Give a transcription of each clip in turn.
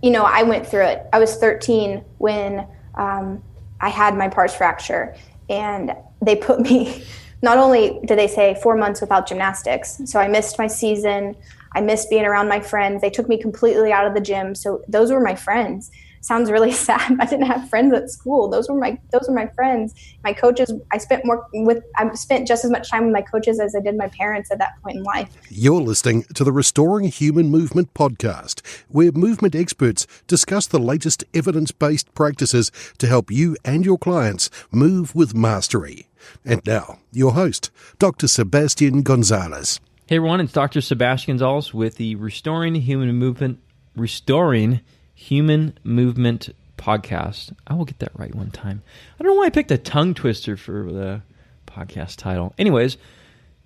I went through it. I was 13 when I had my pars fracture, and they put me, not only did they say 4 months without gymnastics, so I missed my season, I missed being around my friends. They took me completely out of the gym. So those were my friends. Sounds really sad. I didn't have friends at school. Those were my friends. My coaches, I spent just as much time with my coaches as I did my parents at that point in life. You're listening to the Restoring Human Movement podcast, where movement experts discuss the latest evidence-based practices to help you and your clients move with mastery. And now, your host, Dr. Sebastian Gonzalez. Hey everyone, it's Dr. Sebastian Gonzalez with the Restoring Human Movement podcast. I will get that right one time. I don't know why I picked a tongue twister for the podcast title. Anyways,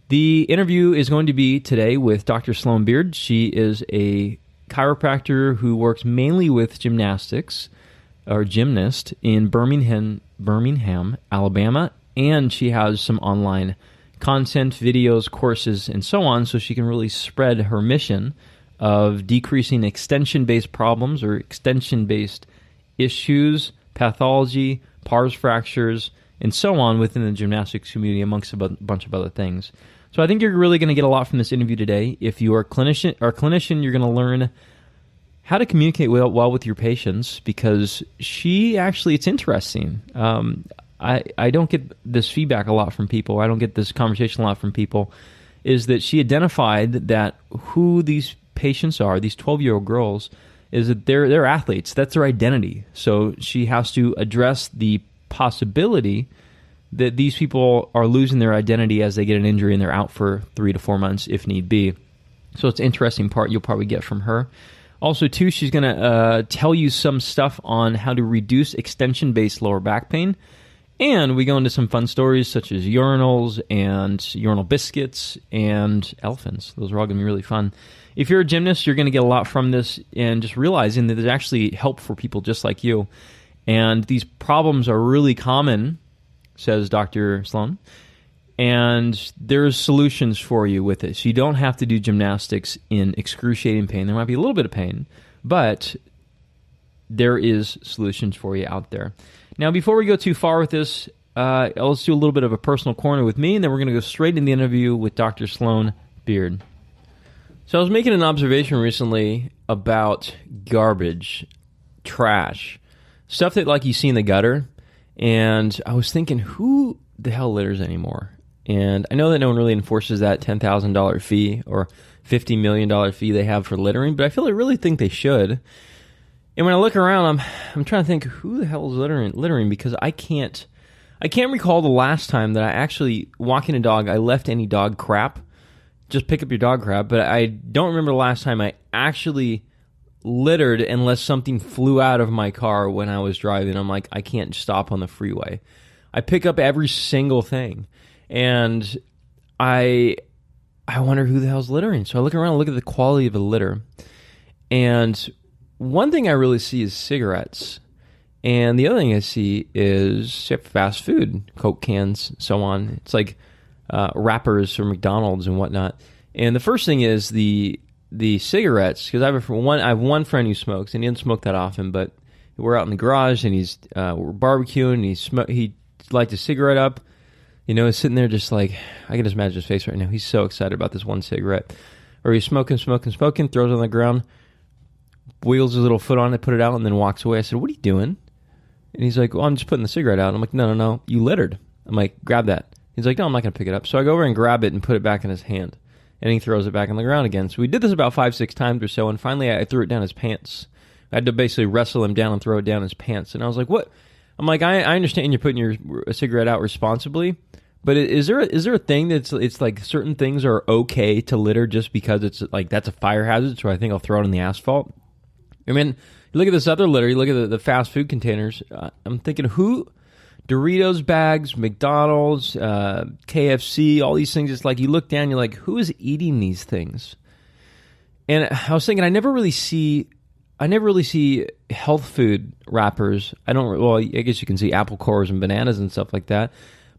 the interview is going to be today with Dr. Sloan Beard. She is a chiropractor who works mainly with gymnastics, or gymnast, in Birmingham, Alabama, and she has some online content, videos, courses, and so on, so she can really spread her mission of decreasing extension-based problems or extension-based issues, pathology, pars fractures, and so on within the gymnastics community, amongst a bunch of other things. So I think you're really going to get a lot from this interview today. If you are a clinician, you're going to learn how to communicate well with your patients, because it's interesting. I don't get this feedback a lot from people. I don't get this conversation a lot from people, is that she identified that who these patients are, these 12-year-old girls, is that they're athletes. That's their identity. So she has to address the possibility that these people are losing their identity as they get an injury and they're out for 3 to 4 months if need be. So it's an interesting part you'll probably get from her. Also, too, she's going to tell you some stuff on how to reduce extension-based lower back pain. And we go into some fun stories such as urinals and urinal biscuits and elephants. Those are all going to be really fun. If you're a gymnast, you're going to get a lot from this, and just realizing that there's actually help for people just like you. And these problems are really common, says Dr. Sloan, and there's solutions for you with it. So you don't have to do gymnastics in excruciating pain. There might be a little bit of pain, but there is solutions for you out there. Now, before we go too far with this, let's do a little bit of a personal corner with me, and then we're going to go straight in the interview with Dr. Sloan Beard. So I was making an observation recently about garbage, trash, stuff that you see in the gutter, and I was thinking, who the hell litters anymore? And I know that no one really enforces that $10,000 fee or $50 million fee they have for littering, but I really think they should. And when I look around, I'm trying to think, who the hell is littering? Because I can't recall the last time that I actually, walking a dog, I left any dog crap. Just pick up your dog crap. But I don't remember the last time I actually littered unless something flew out of my car when I was driving. I'm like, I can't stop on the freeway. I pick up every single thing. And I wonder who the hell's littering. So I look around and look at the quality of the litter. And one thing I really see is cigarettes, and the other thing I see is fast food, Coke cans, so on. It's like wrappers from McDonald's and whatnot. And the first thing is the cigarettes, because I have one friend who smokes, and he doesn't smoke that often, but we're out in the garage and we're barbecuing, and he lights a cigarette up. He's sitting there just like, I can just imagine his face right now. He's so excited about this one cigarette. Or he's smoking, throws it on the ground, wheels his little foot on it, put it out, and then walks away. I said, what are you doing? And he's like, well, I'm just putting the cigarette out. I'm like, no, you littered. I'm like, grab that. He's like, no, I'm not going to pick it up. So I go over and grab it and put it back in his hand. And he throws it back on the ground again. So we did this about 5-6 times or so, and finally I threw it down his pants. I had to basically wrestle him down and throw it down his pants. And I was like, what? I'm like, I understand you're putting your cigarette out responsibly, but is there a thing it's like certain things are okay to litter just because it's like that's a fire hazard, so I think I'll throw it on the asphalt? I mean, you look at this other litter, you look at the fast food containers, I'm thinking, Doritos bags, McDonald's, KFC, all these things, it's like you look down, you're like, who is eating these things? And I was thinking, I never really see health food wrappers. I guess you can see apple cores and bananas and stuff like that,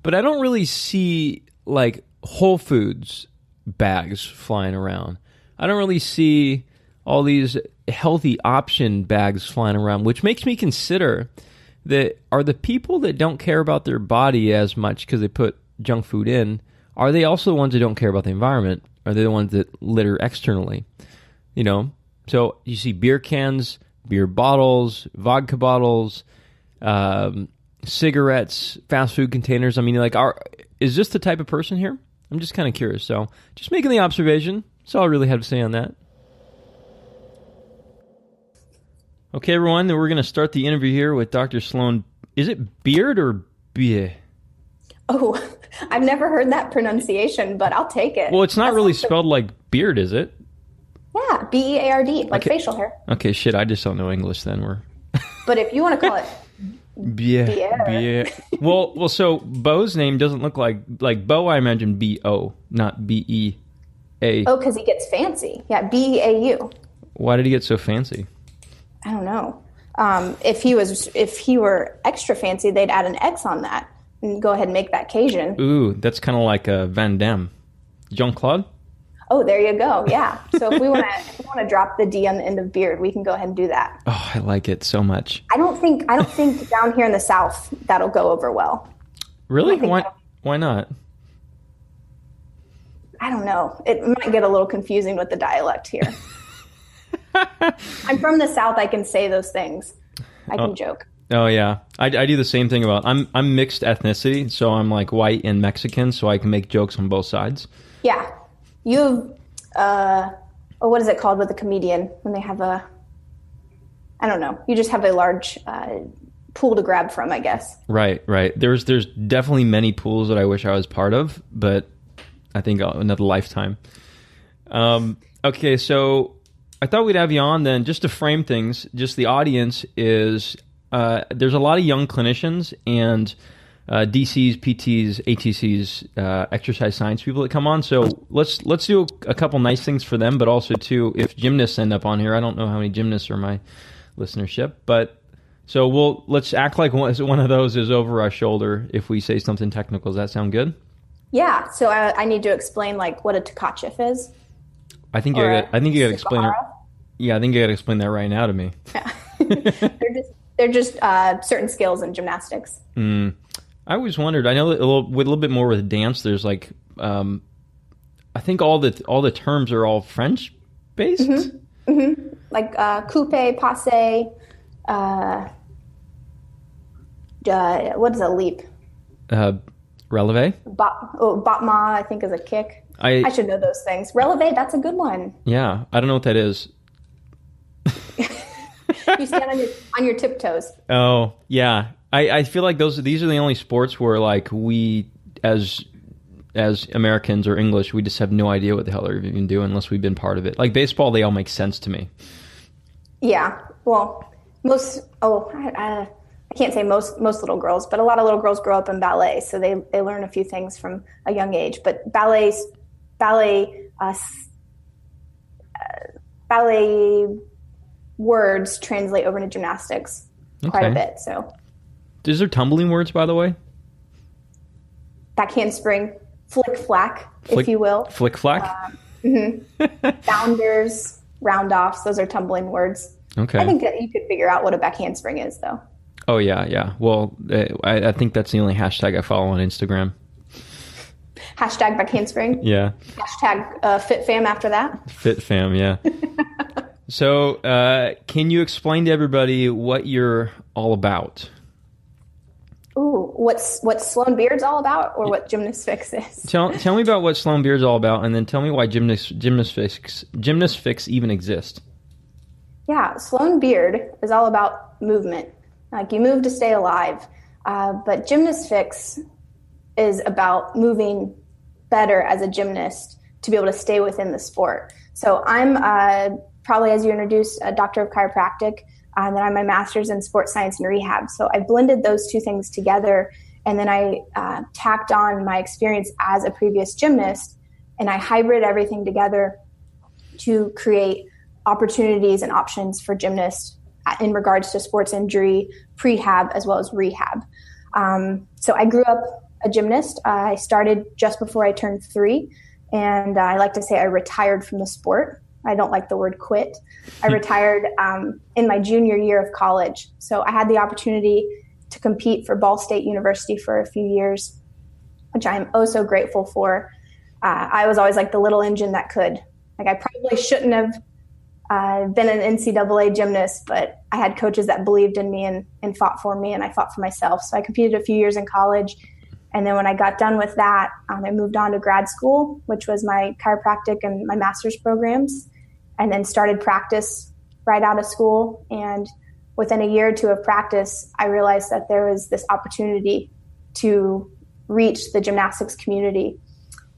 but I don't really see like Whole Foods bags flying around. I don't really see all these healthy option bags flying around, which makes me consider that are the people that don't care about their body as much because they put junk food in, are they also the ones that don't care about the environment? Are they the ones that litter externally? So you see beer cans, beer bottles, vodka bottles, cigarettes, fast food containers. I mean, is this the type of person here? I'm just kind of curious. So just making the observation. That's all I really have to say on that. Okay, everyone, then we're going to start the interview here with Dr. Sloan. Is it Beard or Beer? Oh, I've never heard that pronunciation, but I'll take it. Well, it's not really spelled like beard, is it? Yeah, Beard, like facial hair. Okay, shit, I just don't know English then. But if you want to call it Beer. Well, so Beau's name doesn't look like Beau, I imagine B-O, not B-E-A. Oh, because he gets fancy. Yeah, B-E-A-U. Why did he get so fancy? I don't know. If he were extra fancy, they'd add an X on that and go ahead and make that Cajun. Ooh, that's kind of like a Van Damme. Jean-Claude? Oh, there you go. Yeah. So if we want to drop the D on the end of Beard, we can go ahead and do that. Oh, I like it so much. I don't think down here in the South that'll go over well. Really? Why not? I don't know. It might get a little confusing with the dialect here. I'm from the South. I can say those things. I can joke. Oh yeah, I do the same thing about. I'm mixed ethnicity, so I'm like white and Mexican, so I can make jokes on both sides. Yeah, you have what is it called with a comedian when they have I don't know. You just have a large pool to grab from, I guess. Right. There's definitely many pools that I wish I was part of, but I think another lifetime. Okay, so I thought we'd have you on then just to frame things. Just the audience is there's a lot of young clinicians and DCs, PTs, ATCs, exercise science people that come on. So let's do a couple nice things for them, but also too, if gymnasts end up on here, I don't know how many gymnasts are my listenership, but so let's act like one of those is over our shoulder if we say something technical. Does that sound good? Yeah. So I need to explain like what a Tkachev is. I think you got to explain it. Yeah, I think you got to explain that right now to me. Yeah. they're just certain skills in gymnastics. I always wondered. I know that with a little bit more with dance, there's like I think all the terms are all French based. Mm-hmm. Mm-hmm. Like coupe, passe. What is a leap? Releve. Battement, I think, is a kick. I should know those things. Releve, that's a good one. Yeah, I don't know what that is. You stand on your tiptoes. Oh, yeah. I feel like these are the only sports where like we as Americans or English, we just have no idea what the hell they're even doing unless we've been part of it. Like baseball, they all make sense to me. Yeah. Well, I can't say most little girls, but a lot of little girls grow up in ballet, so they learn a few things from a young age. But ballet words translate over to gymnastics quite a bit. So, is there tumbling words, by the way? Back handspring, flick flack, if you will. Flick flack. Bounders, round offs. Those are tumbling words. Okay. I think that you could figure out what a back handspring is, though. Oh, yeah. Well, I think that's the only hashtag I follow on Instagram. Hashtag back handspring? Yeah. Hashtag FitFam after that? FitFam, yeah. So, can you explain to everybody what you're all about? Ooh, what Sloan Beard's all about, or what Gymnast Fix is? Tell me about what Sloan Beard's all about, and then tell me why Gymnast Fix even exists. Yeah, Sloan Beard is all about movement. Like, you move to stay alive. But Gymnast Fix is about moving better as a gymnast to be able to stay within the sport. So I'm probably, as you introduced, a doctor of chiropractic, and then I'm my master's in sports science and rehab. So I blended those two things together, and then I tacked on my experience as a previous gymnast, and I hybrid everything together to create opportunities and options for gymnasts in regards to sports injury, prehab, as well as rehab. So I grew up a gymnast. I started just before I turned 3, and I like to say I retired from the sport I don't like the word quit. I retired in my junior year of college. So I had the opportunity to compete for Ball State University for a few years, which I am oh so grateful for. I was always like the little engine that could. Like, I probably shouldn't have been an NCAA gymnast, but I had coaches that believed in me and fought for me, and I fought for myself. So I competed a few years in college. And then when I got done with that, I moved on to grad school, which was my chiropractic and my master's programs, and then started practice right out of school. And within a year or two of practice, I realized that there was this opportunity to reach the gymnastics community,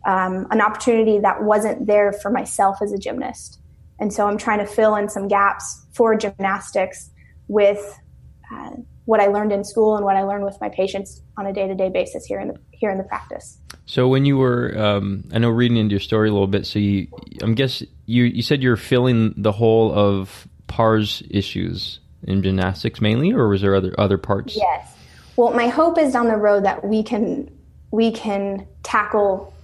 an opportunity that wasn't there for myself as a gymnast. And so I'm trying to fill in some gaps for gymnastics with what I learned in school and what I learned with my patients on a day-to-day basis here in the practice. So when you were, I know reading into your story a little bit, so you said you're filling the hole of PARS issues in gymnastics mainly, or was there other parts? Yes. Well, my hope is down the road that we can tackle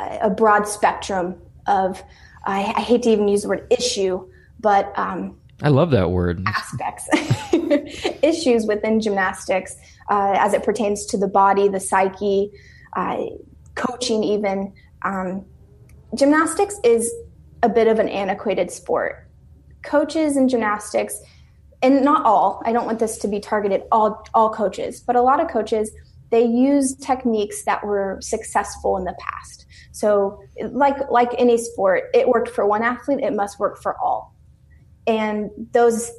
a broad spectrum of, I hate to even use the word issue, but I love that word. Aspects, issues within gymnastics as it pertains to the body, the psyche, coaching even. Gymnastics is a bit of an antiquated sport. Coaches in gymnastics, and not all, I don't want this to be targeted all coaches, but a lot of coaches, they use techniques that were successful in the past. So like any sport, it worked for one athlete, it must work for all. And those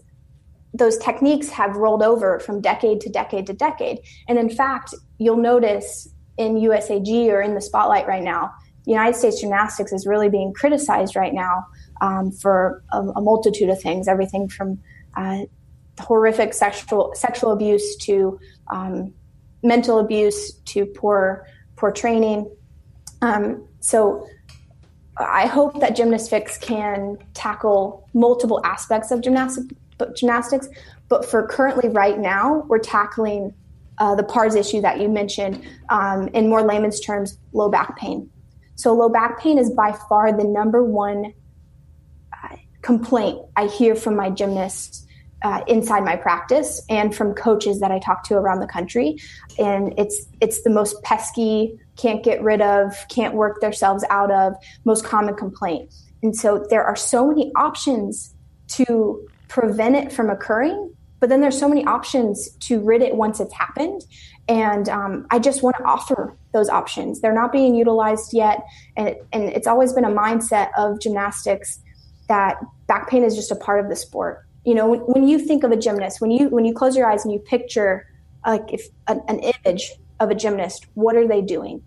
techniques have rolled over from decade to decade to decade. And in fact, you'll notice in USAG or in the spotlight right now, United States gymnastics is really being criticized right now for a multitude of things, everything from horrific sexual abuse to mental abuse to poor training. So I hope that Gymnast Fix can tackle multiple aspects of gymnastics, but for currently right now, we're tackling the PARS issue that you mentioned, in more layman's terms, low back pain. So low back pain is by far the number one complaint I hear from my gymnasts inside my practice and from coaches that I talk to around the country. And it's the most pesky, can't get rid of, can't work themselves out of, most common complaint. And so there are so many options to prevent it from occurring, but then there's so many options to rid it once it's happened. And I just want to offer those options. They're not being utilized yet. And it's always been a mindset of gymnastics that back pain is just a part of the sport. You know, when you think of a gymnast, when you close your eyes and you picture like if an image of a gymnast, what are they doing?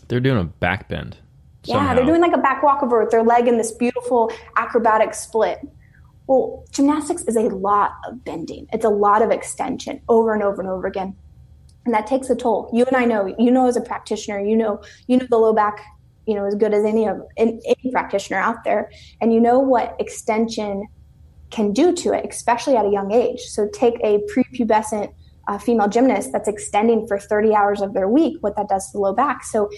They're doing a back bend. Yeah, they're doing like a back walkover with their leg in this beautiful acrobatic split. Well, gymnastics is a lot of bending. It's a lot of extension over and over and over again. And that takes a toll. You and I know, as a practitioner, you know the low back, as good as any practitioner out there. And you know what extension can do to it, especially at a young age. So take a prepubescent female gymnast that's extending for 30 hours of their week, what that does to the low back. So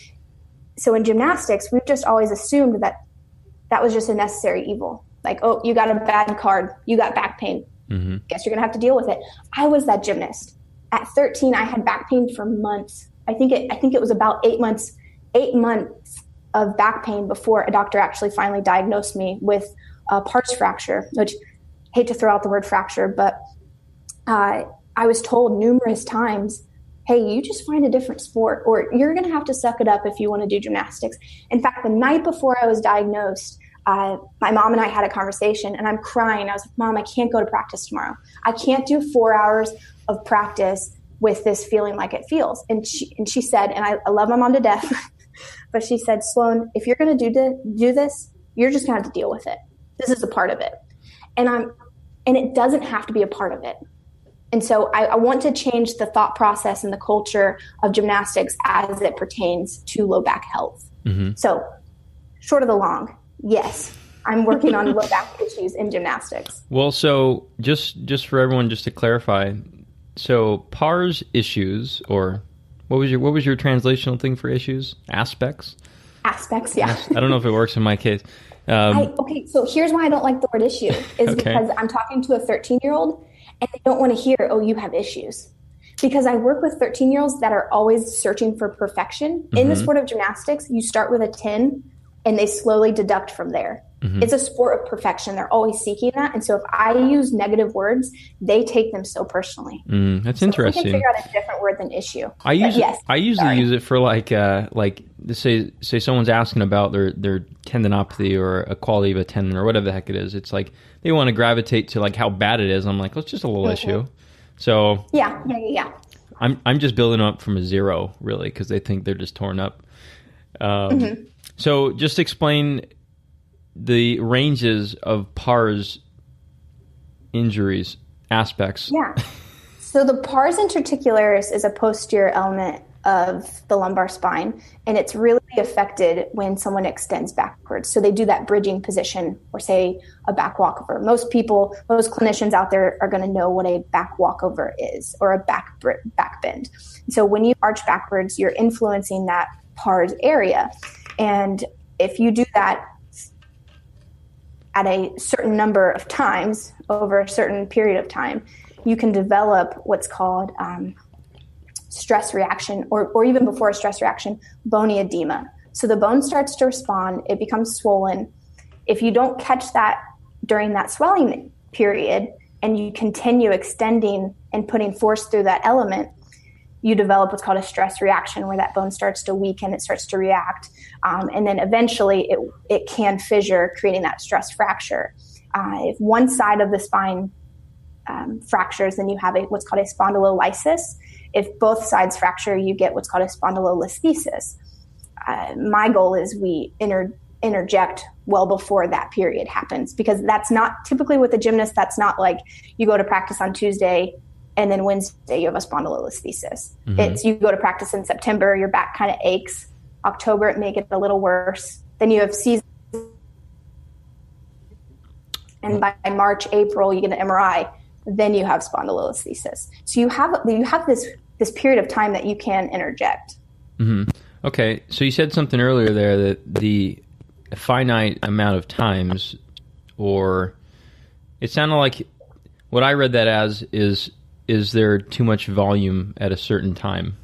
in gymnastics, we've just always assumed that was just a necessary evil. Like, oh, you got a bad card, you got back pain. Mm-hmm. Guess you're going to have to deal with it. I was that gymnast. At 13, I had back pain for months. I think it was about 8 months of back pain before a doctor actually finally diagnosed me with a PARS fracture, which I hate to throw out the word fracture, but I was told numerous times, hey, you just find a different sport, or you're going to have to suck it up if you want to do gymnastics. In fact, the night before I was diagnosed, my mom and I had a conversation, and I'm crying. I was like, Mom, I can't go to practice tomorrow. I can't do 4 hours of practice with this feeling like it feels. And she said, and I love my mom to death, but she said, Sloan, if you're going to do this, you're just going to have to deal with it. This is a part of it. And it doesn't have to be a part of it. And so I want to change the thought process and the culture of gymnastics as it pertains to low back health. Mm-hmm. So short of the long, yes, I'm working on low back issues in gymnastics. Well, so just for everyone, just to clarify, so PARS issues, or what was your translational thing for issues? Aspects? Aspects, yeah. I don't know if it works in my case. Okay, so here's why I don't like the word issue is Okay. because I'm talking to a 13-year-old and they don't want to hear, oh, you have issues. Because I work with 13-year-olds that are always searching for perfection. In the sport of gymnastics, you start with a 10 and they slowly deduct from there. It's a sport of perfection. They're always seeking that. And so if I use negative words, they take them so personally. That's so interesting. We can figure out a different word than issue. I usually use it for like say someone's asking about their tendinopathy or a quality of a tendon or whatever the heck it is. It's like they want to gravitate to like how bad it is. I'm like, well, it's just a little issue. So yeah. I'm just building up from a zero really because they think they're just torn up. So just explain the ranges of pars injuries aspects. Yeah. So the pars interticularis is a posterior element of the lumbar spine, and it's really affected when someone extends backwards. So they do that bridging position or say a back walkover. Most clinicians out there are going to know what a back walkover is or a back bend. So when you arch backwards, you're influencing that pars area. And if you do that at a certain number of times over a certain period of time, you can develop what's called stress reaction, or even before a stress reaction, bony edema. So the bone starts to respond, it becomes swollen. If you don't catch that during that swelling period and you continue extending and putting force through that element, you develop what's called a stress reaction where that bone starts to weaken, it starts to react, and then eventually it can fissure, creating that stress fracture. If one side of the spine fractures, then you have what's called a spondylolysis. If both sides fracture, you get what's called a spondylolisthesis. My goal is we interject well before that period happens, because that's not typically with a gymnast. That's not like you go to practice on Tuesday and then Wednesday you have a spondylolisthesis. It's you go to practice in September, your back kind of aches. October, it may get a little worse. Then you have season. And by March, April, you get an MRI. Then you have spondylolisthesis. So you have this period of time that you can interject. Okay, so you said something earlier there that the finite amount of times, or it sounded like what I read that as is there too much volume at a certain time?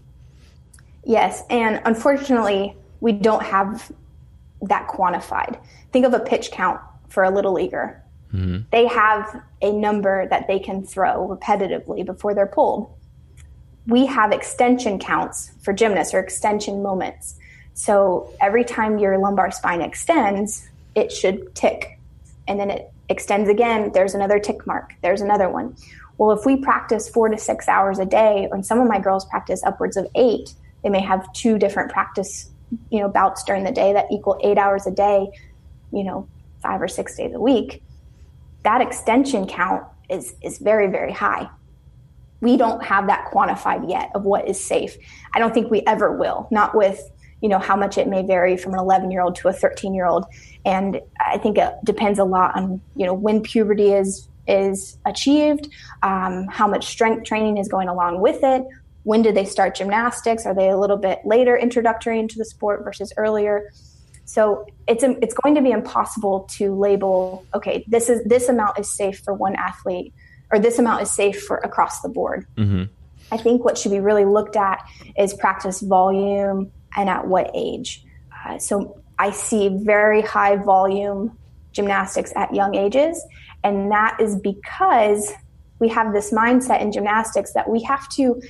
Yes, and unfortunately, we don't have that quantified. Think of a pitch count for a little leaguer. They have a number that they can throw repetitively before they're pulled. We have extension counts for gymnasts, or extension moments. So every time your lumbar spine extends, it should tick. And then it extends again, there's another tick mark, there's another one. Well, if we practice 4 to 6 hours a day, and some of my girls practice upwards of 8, they may have 2 different practice, bouts during the day that equal 8 hours a day, 5 or 6 days a week. That extension count is very, very high. We don't have that quantified yet of what is safe. I don't think we ever will, not with, how much it may vary from an 11-year-old to a 13-year-old. And I think it depends a lot on, when puberty is achieved, how much strength training is going along with it. When did they start gymnastics? Are they a little bit later introductory into the sport versus earlier? So it's going to be impossible to label, okay, this amount is safe for one athlete, or this amount is safe for across the board. I think what should be really looked at is practice volume and at what age. So I see very high volume gymnastics at young ages, and that is because we have this mindset in gymnastics that we have to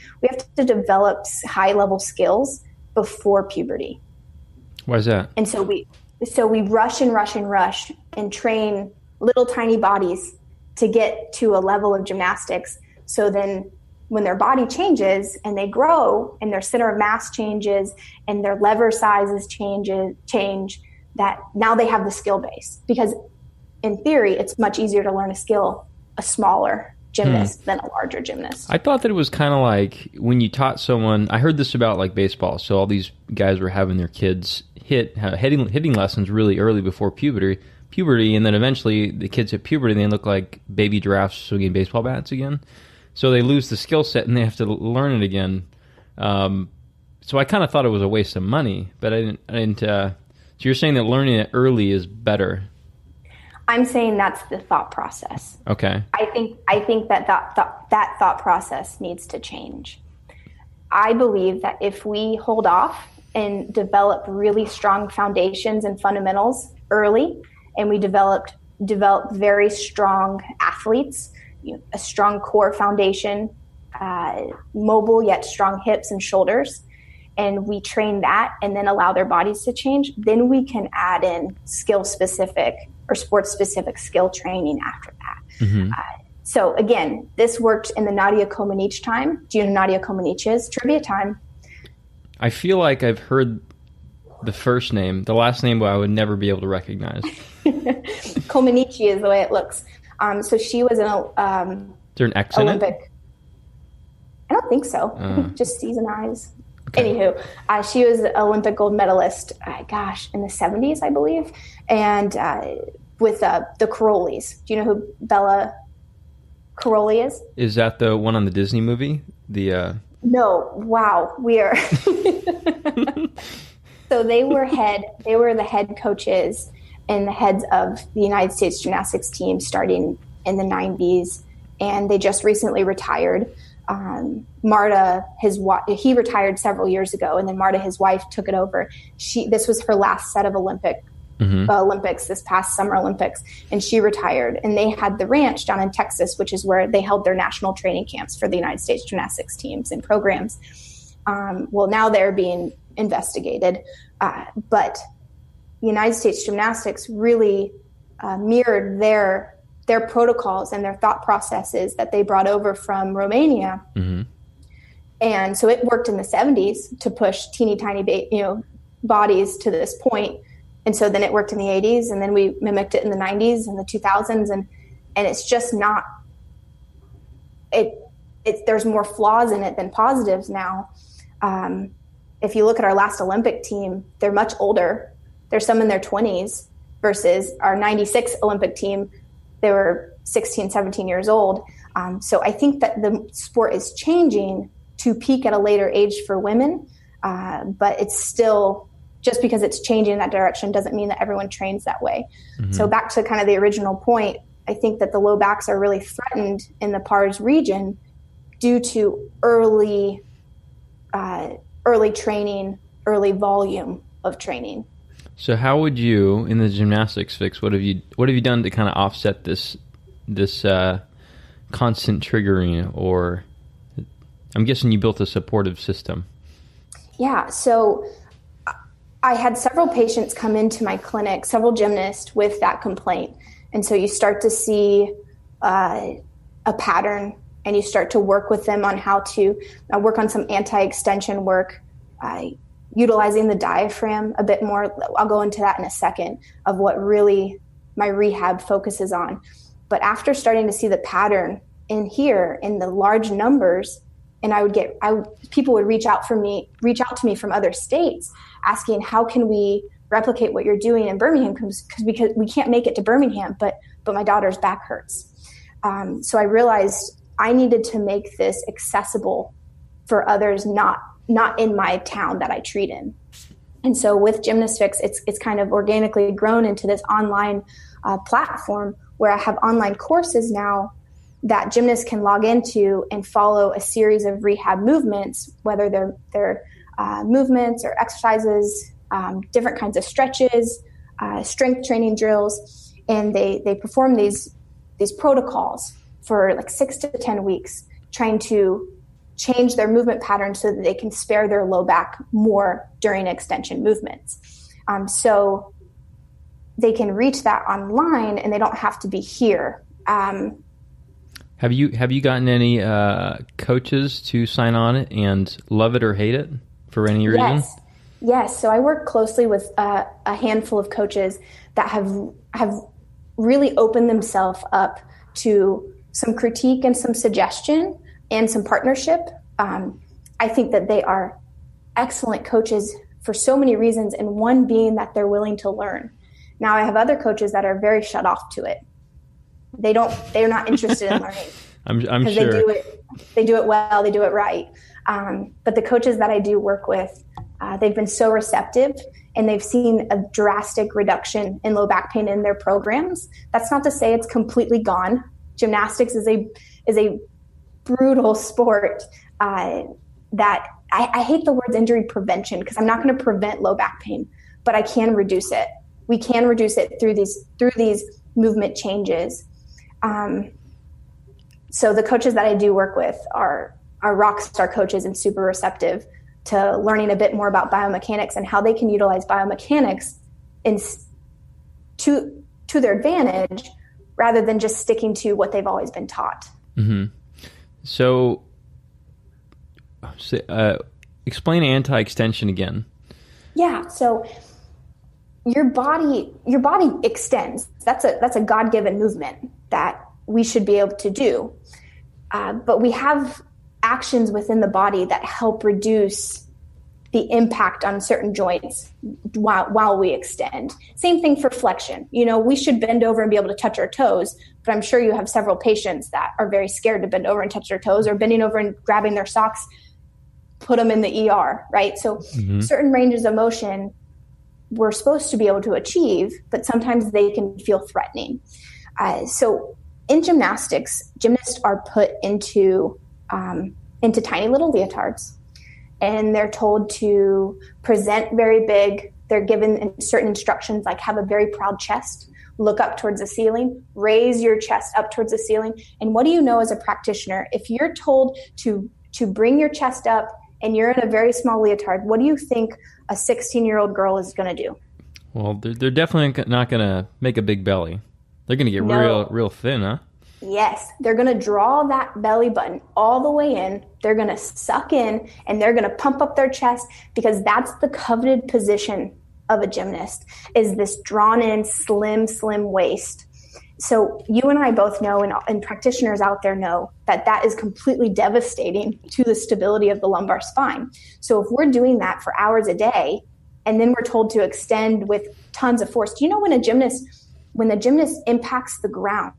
develop high level skills before puberty. Why is that? And so we rush and train little tiny bodies to get to a level of gymnastics. So then when their body changes and they grow and their center of mass changes and their lever sizes change, that now they have the skill base. Because in theory, it's much easier to learn a smaller gymnast than a larger gymnast. I thought that it was kind of like when you taught someone, I heard this about like baseball. So all these guys were having their kids hitting lessons really early before puberty, and then eventually the kids hit puberty and they look like baby giraffes swinging baseball bats again. So they lose the skill set and they have to learn it again. So I kind of thought it was a waste of money, but I didn't. So you're saying that learning it early is better? I'm saying that's the thought process. Okay. I think that thought process needs to change. I believe that if we hold off and develop really strong foundations and fundamentals early, and we develop very strong athletes, a strong core foundation, mobile yet strong hips and shoulders, and we train that and then allow their bodies to change, then we can add in skill-specific or sports-specific skill training after that. Mm-hmm. So again, this worked in the Nadia Comaneci time. Do you know who Nadia Comaneci is? Trivia time. I feel like I've heard the first name. The last name I would never be able to recognize. Comaneci is the way it looks. So she was an Is there an X in Olympic. it? I don't think so. Just C's and I's. Okay. Anywho, she was an Olympic gold medalist, in the 70s, I believe. And with the Carollis. Do you know who Bella Carolli is? Is that the one on the Disney movie? No. Wow. We are. So they were the head coaches and the heads of the United States gymnastics team starting in the 90s. And they just recently retired. Marta, he retired several years ago, and then Marta, his wife, took it over. This was her last set of Olympics, this past Summer Olympics, and she retired. And they had the ranch down in Texas, which is where they held their national training camps for the United States gymnastics teams and programs. Well, now they're being investigated, but the United States gymnastics really mirrored their protocols and their thought processes that they brought over from Romania. Mm-hmm. And so it worked in the 70s to push teeny tiny bodies to this point. And so then it worked in the 80s, and then we mimicked it in the 90s and the 2000s. And it's just not, there's more flaws in it than positives now. If you look at our last Olympic team, they're much older. There's some in their 20s versus our 96 Olympic team. They were 16, 17 years old. So I think that the sport is changing to peak at a later age for women. But it's still, just because it's changing in that direction doesn't mean that everyone trains that way. Mm-hmm. So back to kind of the original point, I think that the low backs are really threatened in the PARS region due to early training, early volume of training. So how would you, in the Gymnastics Fix, what have you done to kind of offset this constant triggering? Or I'm guessing you built a supportive system. Yeah. So I had several patients come into my clinic, several gymnasts with that complaint. And so you start to see a pattern, and you start to work with them on how to work on some anti-extension work, utilizing the diaphragm a bit more. I'll go into that in a second, of what really my rehab focuses on. But after starting to see the pattern in the large numbers, and people would reach out to me from other states asking, how can we replicate what you're doing in Birmingham? Because we can't make it to Birmingham, but my daughter's back hurts. So I realized I needed to make this accessible for others, not in my town that I treat in. And so with Gymnast Fix, it's kind of organically grown into this online platform where I have online courses now that gymnasts can log into and follow a series of rehab movements, whether they're movements or exercises, different kinds of stretches, strength training drills, and they perform these protocols for like 6 to 10 weeks, trying to change their movement patterns so that they can spare their low back more during extension movements. So they can reach that online, and they don't have to be here. Have you gotten any coaches to sign on it and love it or hate it for any reason? Yes. So I work closely with a handful of coaches that have really opened themselves up to some critique and some suggestion and some partnership. I think that they are excellent coaches for so many reasons, and one being that they're willing to learn. Now, I have other coaches that are very shut off to it. They're not interested in learning. I'm sure. They do it well, they do it right. But the coaches that I do work with, They've been so receptive, and they've seen a drastic reduction in low back pain in their programs. That's not to say it's completely gone. Gymnastics is a brutal sport that I hate the word injury prevention, because I'm not going to prevent low back pain, but I can reduce it. We can reduce it through these movement changes. So the coaches that I do work with are rock star coaches and super receptive to learning a bit more about biomechanics and how they can utilize biomechanics to their advantage, rather than just sticking to what they've always been taught. Mm-hmm. So explain anti-extension again. Yeah. So your body extends. That's a God-given movement that we should be able to do. But we have actions within the body that help reduce the impact on certain joints while we extend. Same thing for flexion. We should bend over and be able to touch our toes, but I'm sure you have several patients that are very scared to bend over and touch their toes, or bending over and grabbing their socks, put them in the ER, right? So certain ranges of motion we're supposed to be able to achieve, but sometimes they can feel threatening. So in gymnastics, gymnasts are put into tiny little leotards, and they're told to present very big. They're given certain instructions, like have a very proud chest, look up towards the ceiling, raise your chest up towards the ceiling. And what do you know as a practitioner? If you're told to bring your chest up and you're in a very small leotard, what do you think a 16-year-old girl is going to do? Well, they're definitely not going to make a big belly. They're going to get real thin, huh? Yes, they're going to draw that belly button all the way in. They're going to suck in, and they're going to pump up their chest, because that's the coveted position of a gymnast, is this drawn in, slim waist. So you and I both know, and practitioners out there know, that is completely devastating to the stability of the lumbar spine. So if we're doing that for hours a day, and then we're told to extend with tons of force, do you know when the gymnast impacts the ground,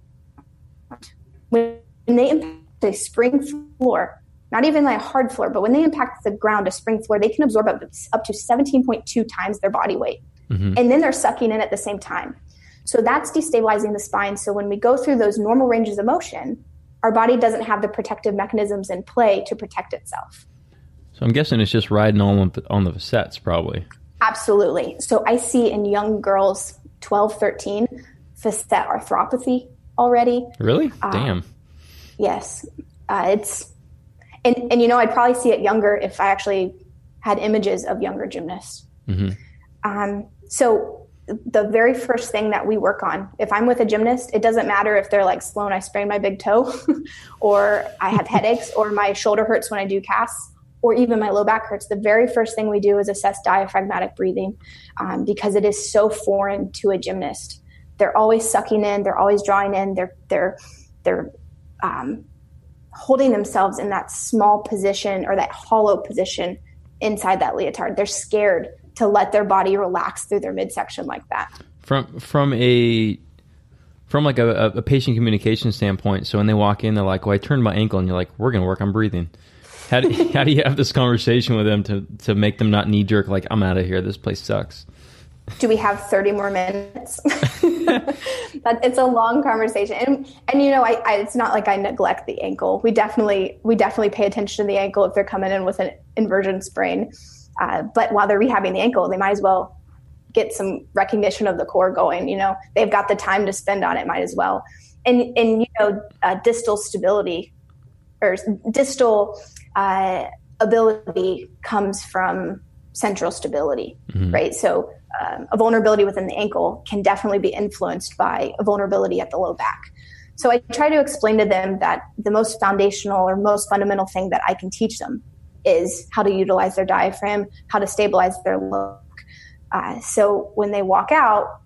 when they impact a spring floor, not even like a hard floor, but when they impact the ground, a spring floor, they can absorb up to 17.2 times their body weight. Mm-hmm. And then they're sucking in at the same time. So that's destabilizing the spine. So when we go through those normal ranges of motion, our body doesn't have the protective mechanisms in play to protect itself. So I'm guessing it's just riding on the facets, probably. Absolutely. So I see in young girls, 12, 13, facet arthropathy already. Really? Damn. Yes. It's, and I'd probably see it younger if I actually had images of younger gymnasts. Mm-hmm. So the very first thing that we work on, if I'm with a gymnast, it doesn't matter if they're like, Sloan, I sprained my big toe, or I have headaches, or my shoulder hurts when I do casts, or even my low back hurts. The very first thing we do is assess diaphragmatic breathing, because it is so foreign to a gymnast. They're always sucking in, they're always drawing in, they're holding themselves in that small position, or that hollow position inside that leotard. They're scared to let their body relax through their midsection like that. From a patient communication standpoint, so when they walk in, they're like, well, I turned my ankle, and you're like, we're going to work on breathing. How do you have this conversation with them to make them not knee-jerk, like, I'm out of here, this place sucks? Do we have 30 more minutes? It's a long conversation. And it's not like I neglect the ankle. We definitely pay attention to the ankle if they're coming in with an inversion sprain. But while they're rehabbing the ankle, they might as well get some recognition of the core going. They've got the time to spend on it, might as well. And distal stability, or distal ability, comes from central stability, mm-hmm. right? So a vulnerability within the ankle can definitely be influenced by a vulnerability at the low back. So I try to explain to them that the most foundational or most fundamental thing that I can teach them is how to utilize their diaphragm, how to stabilize their look. So when they walk out,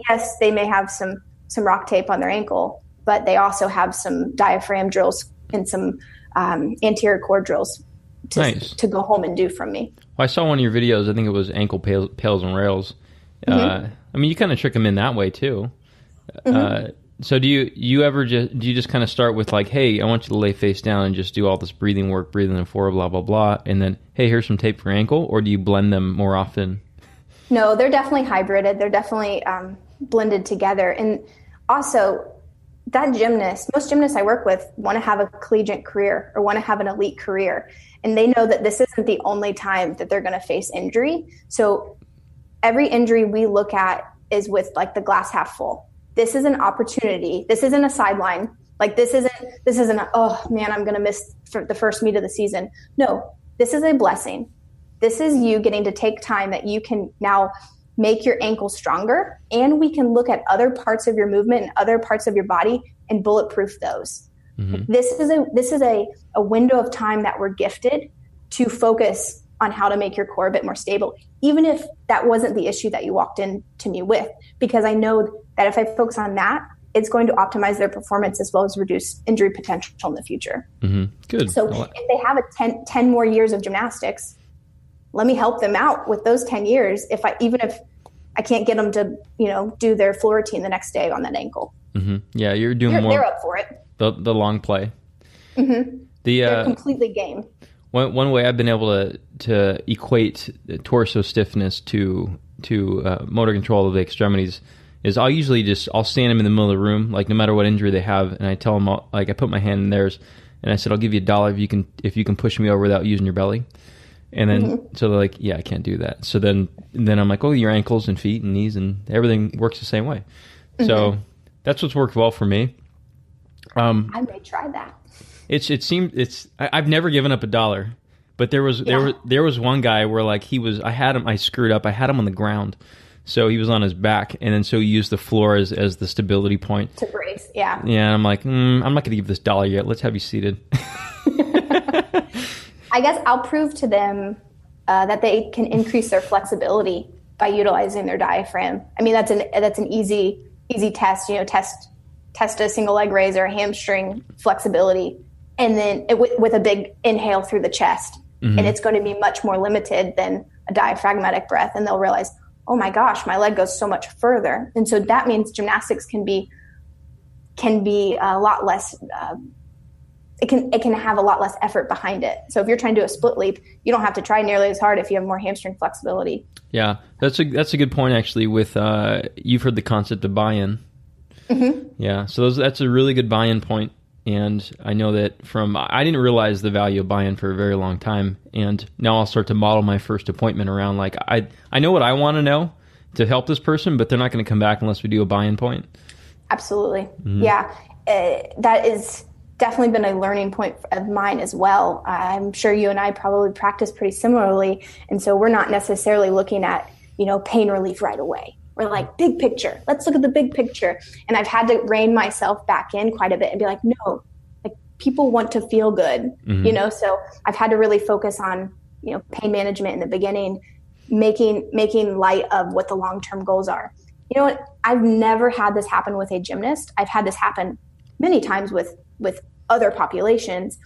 yes, they may have some rock tape on their ankle, but they also have some diaphragm drills and some anterior core drills to go home and do from me. Well, I saw one of your videos. I think it was ankle pails and rails. Mm-hmm. You kind of trick them in that way too. Mm-hmm. So do you just kind of start with like, hey, I want you to lay face down and just do all this breathing work, breathing in forward, blah, blah, blah. And then, hey, here's some tape for your ankle, or do you blend them more often? No, they're definitely hybrided. They're definitely blended together. And also most gymnasts I work with want to have a collegiate career or want to have an elite career. And they know that this isn't the only time that they're going to face injury. So every injury we look at is with like the glass half full. This is an opportunity. This isn't a sideline. Like this isn't a, oh man, I'm going to miss the first meet of the season. No, this is a blessing. This is you getting to take time that you can now make your ankle stronger, and we can look at other parts of your movement and other parts of your body and bulletproof those. Mm-hmm. This is a window of time that we're gifted to focus on how to make your core a bit more stable, even if that wasn't the issue that you walked in to me with, because I know that if I focus on that, it's going to optimize their performance as well as reduce injury potential in the future. Mm-hmm. Good. So if they have 10 more years of gymnastics, let me help them out with those 10 years. Even if I can't get them to, do their floor routine the next day on that ankle. Mm-hmm. Yeah, you're doing more. They're up for it. The long play. Mm-hmm. They're completely game. One way I've been able to equate torso stiffness to motor control of the extremities is I'll stand them in the middle of the room, like no matter what injury they have, and I tell them I put my hand in theirs, and I said I'll give you $1 if you can push me over without using your belly. And then, So they're like, yeah, I can't do that. So then I'm like, oh, your ankles and feet and knees and everything works the same way. Mm-hmm. So that's what's worked well for me. I may try that. I've never given up $1, but there was one guy where like I screwed up. I had him on the ground. So he was on his back, and then so he used the floor as the stability point. To brace, yeah. Yeah, I'm like, I'm not going to give this $1 yet. Let's have you seated. I guess I'll prove to them that they can increase their flexibility by utilizing their diaphragm. I mean, that's an easy test. Test a single leg raise or a hamstring flexibility, and then with a big inhale through the chest, mm-hmm. and it's going to be much more limited than a diaphragmatic breath, and they'll realize, oh my gosh, my leg goes so much further. And so that means gymnastics can be a lot less. It can have a lot less effort behind it. So if you're trying to do a split leap, you don't have to try nearly as hard if you have more hamstring flexibility. Yeah, that's a good point actually. With you've heard the concept of buy-in. Mm-hmm. Yeah, so that's a really good buy-in point. And I know that I didn't realize the value of buy-in for a very long time. And now I'll start to model my first appointment around like I know what I want to know to help this person, but they're not going to come back unless we do a buy-in point. Absolutely. Mm-hmm. Yeah, that is definitely been a learning point of mine as well. I'm sure you and I probably practice pretty similarly. And so we're not necessarily looking at, pain relief right away. We're like, big picture. Let's look at the big picture. And I've had to rein myself back in quite a bit and be like, no, like people want to feel good, mm-hmm. So I've had to really focus on, pain management in the beginning, making light of what the long-term goals are. You know what? I've never had this happen with a gymnast. I've had this happen many times with other populations,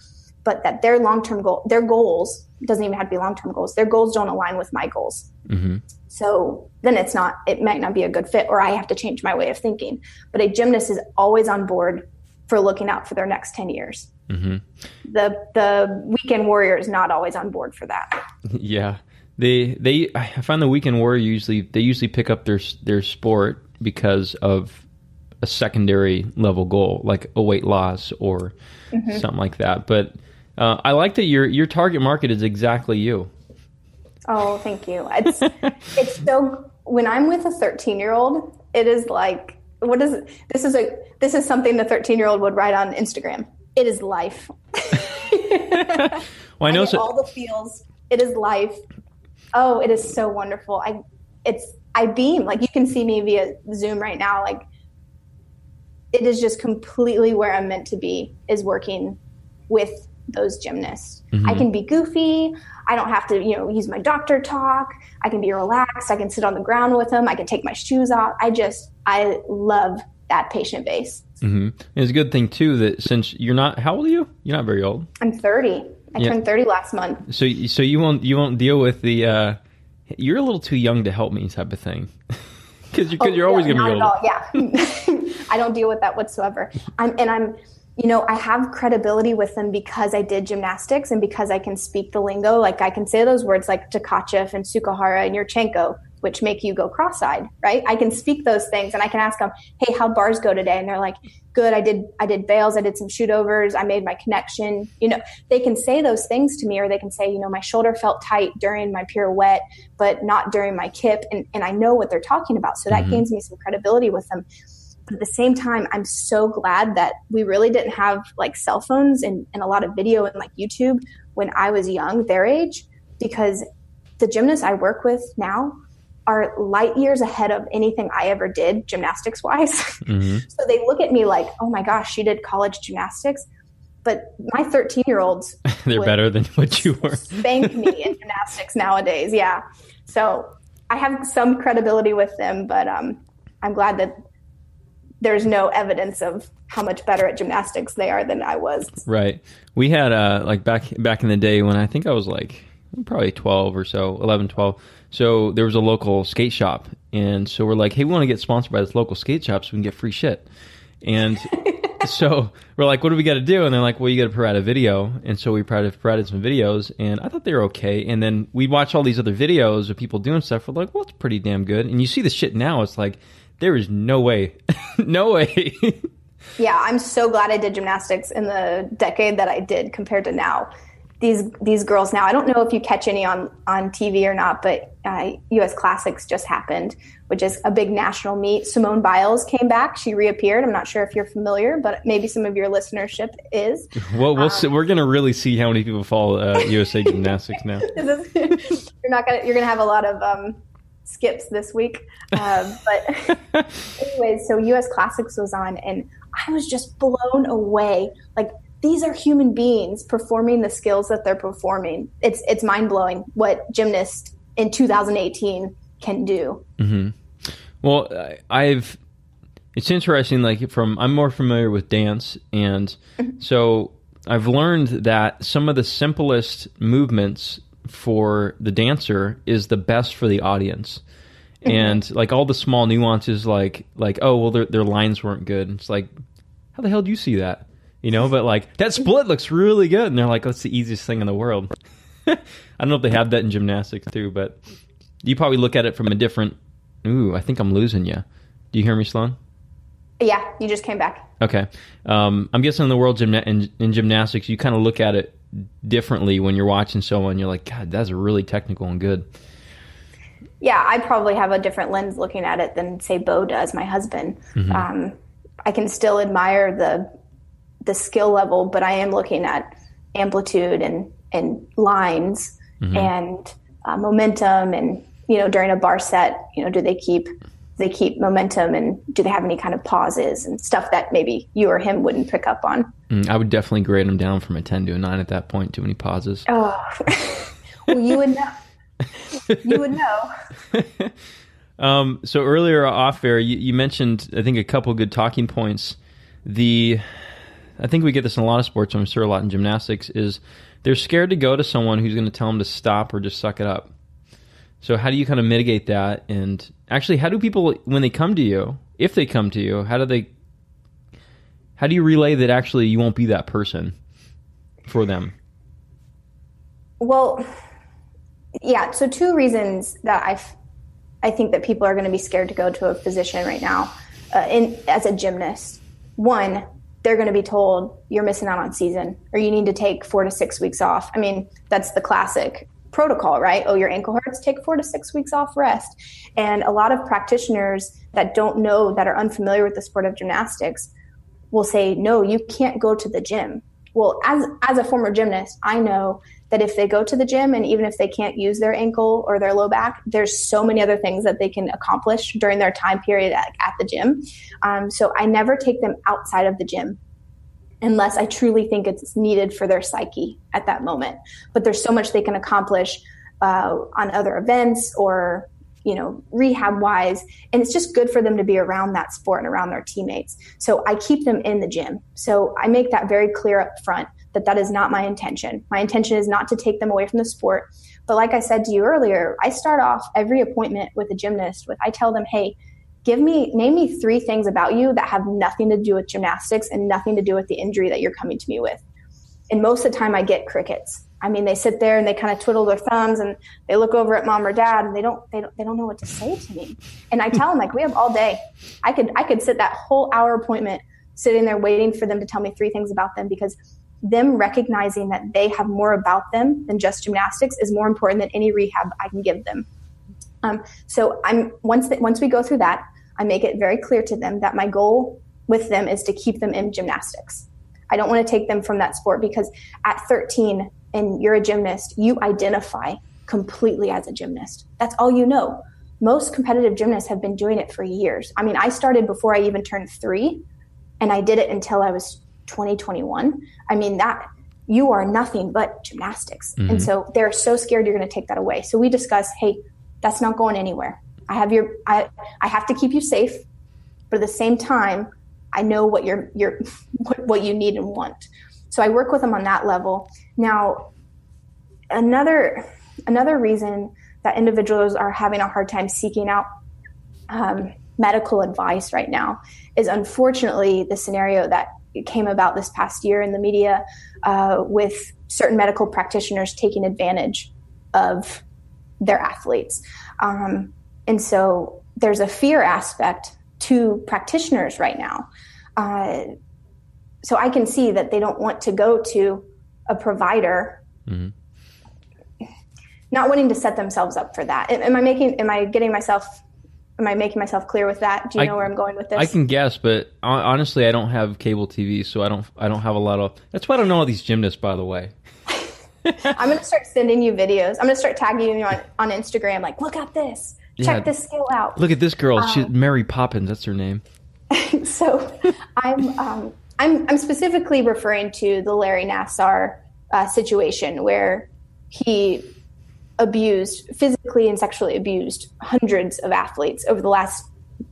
but that their long-term their goals, doesn't even have to be long-term goals, their goals don't align with my goals. Mm-hmm. So then it might not be a good fit, or I have to change my way of thinking. But a gymnast is always on board for looking out for their next 10 years. Mm-hmm. The weekend warrior is not always on board for that. Yeah. I find the weekend warrior usually pick up their sport because of a secondary level goal, like a weight loss or mm-hmm. something like that. But I like that your target market is exactly you. Oh, thank you. It's so, when I'm with a 13-year-old, it is like, this is something the 13-year-old would write on Instagram. It is life. Well, I know all the feels. It is life. Oh, it is so wonderful. I beam, like you can see me via Zoom right now. Like it is just completely where I'm meant to be, is working with those gymnasts. Mm-hmm. I can be goofy. I don't have to, use my doctor talk. I can be relaxed. I can sit on the ground with them. I can take my shoes off. I love that patient base. Mm-hmm. And it's a good thing too that since you're not, how old are you? You're not very old. I'm 30. I turned 30 last month. So you won't deal with the you're a little too young to help me type of thing. Because you're always going to be old. Not at all, yeah. I don't deal with that whatsoever. I have credibility with them because I did gymnastics and because I can speak the lingo. Like I can say those words like Tkachev and Sukahara and Yurchenko, which make you go cross-eyed, right? I can speak those things and I can ask them, hey, how'd bars go today? And they're like, good. I did bails. I did some shoot overs. I made my connection. They can say those things to me, or they can say, my shoulder felt tight during my pirouette, but not during my kip. And I know what they're talking about. So that gains me some credibility with them. But at the same time, I'm so glad that we really didn't have like cell phones and a lot of video and like YouTube when I was young, their age, because the gymnasts I work with now are light years ahead of anything I ever did gymnastics wise. So they look at me like, oh my gosh, she did college gymnastics. But my 13-year-olds, they're better than what you were. Spank me in gymnastics nowadays. Yeah. So I have some credibility with them, but I'm glad that there's no evidence of how much better at gymnastics they are than I was. Right. We had like back in the day when I think I was like probably 12 or so, 11, 12. So there was a local skate shop. And so we're like, hey, we want to get sponsored by this local skate shop so we can get free shit. And so we're like, what do we got to do? And they're like, well, you got to provide a video. And so we provided some videos, and I thought they were okay. And then we watch all these other videos of people doing stuff. We're like, well, it's pretty damn good. And you see the shit now, it's like, there is no way. No way. Yeah, I'm so glad I did gymnastics in the decade that I did compared to now. These girls now, I don't know if you catch any on TV or not, but US Classics just happened, which is a big national meet. Simone Biles came back. She reappeared. I'm not sure if you're familiar, but maybe some of your listenership is. Well, we're going to really see how many people follow USA Gymnastics now. You're going to have a lot of skips this week. But anyways, so US Classics was on, and I was just blown away. Like, these are human beings performing the skills that they're performing. It's mind-blowing what gymnasts in 2018 can do. Well, it's interesting, like I'm more familiar with dance, and so I've learned that some of the simplest movements for the dancer is the best for the audience. And like all the small nuances, like oh, well, their lines weren't good. It's like, how the hell do you see that? But like that split looks really good, and they're like, that's the easiest thing in the world. I don't know if they have that in gymnastics too, but you probably look at it from a different. Ooh, I think I'm losing you. Do you hear me, Sloan? Yeah, you just came back. Okay, I'm guessing in the world in gymnastics, you kind of look at it differently when you're watching someone. You're like, God, that's really technical and good. Yeah, I probably have a different lens looking at it than, say, Beau does, my husband. I can still admire the skill level, but I am looking at amplitude and lines and momentum, and during a bar set, do they keep momentum, and do they have any kind of pauses and stuff that maybe you or him wouldn't pick up on? I would definitely grade them down from a 10 to a 9 at that point. Too many pauses. Oh, well, you would know. You would know. So earlier off air, you mentioned, I think, a couple good talking points. I think we get this in a lot of sports, I'm sure a lot in gymnastics, is they're scared to go to someone who's going to tell them to stop or just suck it up. So how do you kind of mitigate that? And actually, how do people, when they come to you, if they come to you, how do you relay that actually you won't be that person for them? Well, yeah, so 2 reasons that I think that people are going to be scared to go to a physician right now as a gymnast. One, they're going to be told you're missing out on season, or you need to take 4 to 6 weeks off. I mean, that's the classic protocol, right? Oh, your ankle hurts, take 4 to 6 weeks off rest. And a lot of practitioners that don't know, that are unfamiliar with the sport of gymnastics, will say, no, you can't go to the gym. Well, as a former gymnast, I know that if they go to the gym, and even if they can't use their ankle or their low back, there's so many other things that they can accomplish during their time period at the gym. So I never take them outside of the gym unless I truly think it's needed for their psyche at that moment. But there's so much they can accomplish on other events or, rehab wise. And it's just good for them to be around that sport and around their teammates. So I keep them in the gym. So I make that very clear up front that is not my intention. My intention is not to take them away from the sport. But like I said to you earlier, I start off every appointment with a gymnast I tell them, hey, name me 3 things about you that have nothing to do with gymnastics and nothing to do with the injury that you're coming to me with. And most of the time I get crickets. I mean, they sit there and they kind of twiddle their thumbs and they look over at mom or dad and they don't know what to say to me. And I tell them, like, we have all day. I could sit that whole hour appointment sitting there waiting for them to tell me 3 things about them, because them recognizing that they have more about them than just gymnastics is more important than any rehab I can give them. So once we go through that, I make it very clear to them that my goal with them is to keep them in gymnastics. I don't want to take them from that sport, because at 13 and you're a gymnast, you identify completely as a gymnast. That's all you know. Most competitive gymnasts have been doing it for years. I mean, I started before I even turned 3, and I did it until I was 21. I mean, that you are nothing but gymnastics. Mm-hmm. And so they're so scared you're going to take that away. So we discuss, hey, that's not going anywhere. I have to keep you safe, but at the same time, I know what what you need and want. So I work with them on that level. Now, another reason that individuals are having a hard time seeking out medical advice right now is, unfortunately, the scenario that came about this past year in the media with certain medical practitioners taking advantage of their athletes. And so there's a fear aspect to practitioners right now. So I can see that they don't want to go to a provider, mm-hmm. not wanting to set themselves up for that. Am I making myself clear with that? Do you know where I'm going with this? I can guess, but honestly, I don't have cable TV, so I don't have a lot of. That's why I don't know all these gymnasts, by the way. I'm going to start sending you videos. I'm going to start tagging you on Instagram. Like, look at this. Check this skill out. Look at this girl. She's Mary Poppins. That's her name. So I'm specifically referring to the Larry Nassar situation, where he physically and sexually abused hundreds of athletes over the last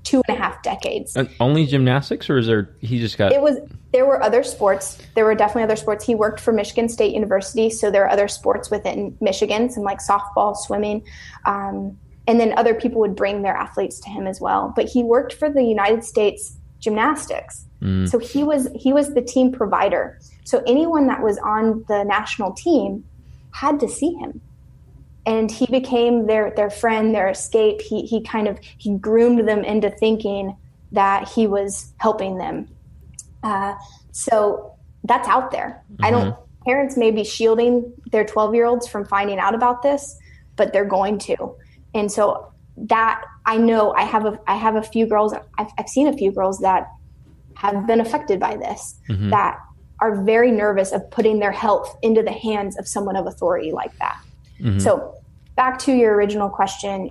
2.5 decades. Only gymnastics, or is there were other sports. There were definitely other sports. He worked for Michigan State University, so there are other sports within Michigan, some like softball, swimming, and then other people would bring their athletes to him as well. But he worked for the United States Gymnastics. Mm. So he was the team provider. So anyone that was on the national team had to see him. And he became their friend, their escape. He groomed them into thinking that he was helping them. So that's out there. Mm-hmm. Parents may be shielding their 12-year-olds from finding out about this, but they're going to. And so that I know I have a few girls, I've seen a few girls that have been affected by this, mm-hmm. that are very nervous of putting their health into the hands of someone of authority like that. Mm-hmm. So back to your original question,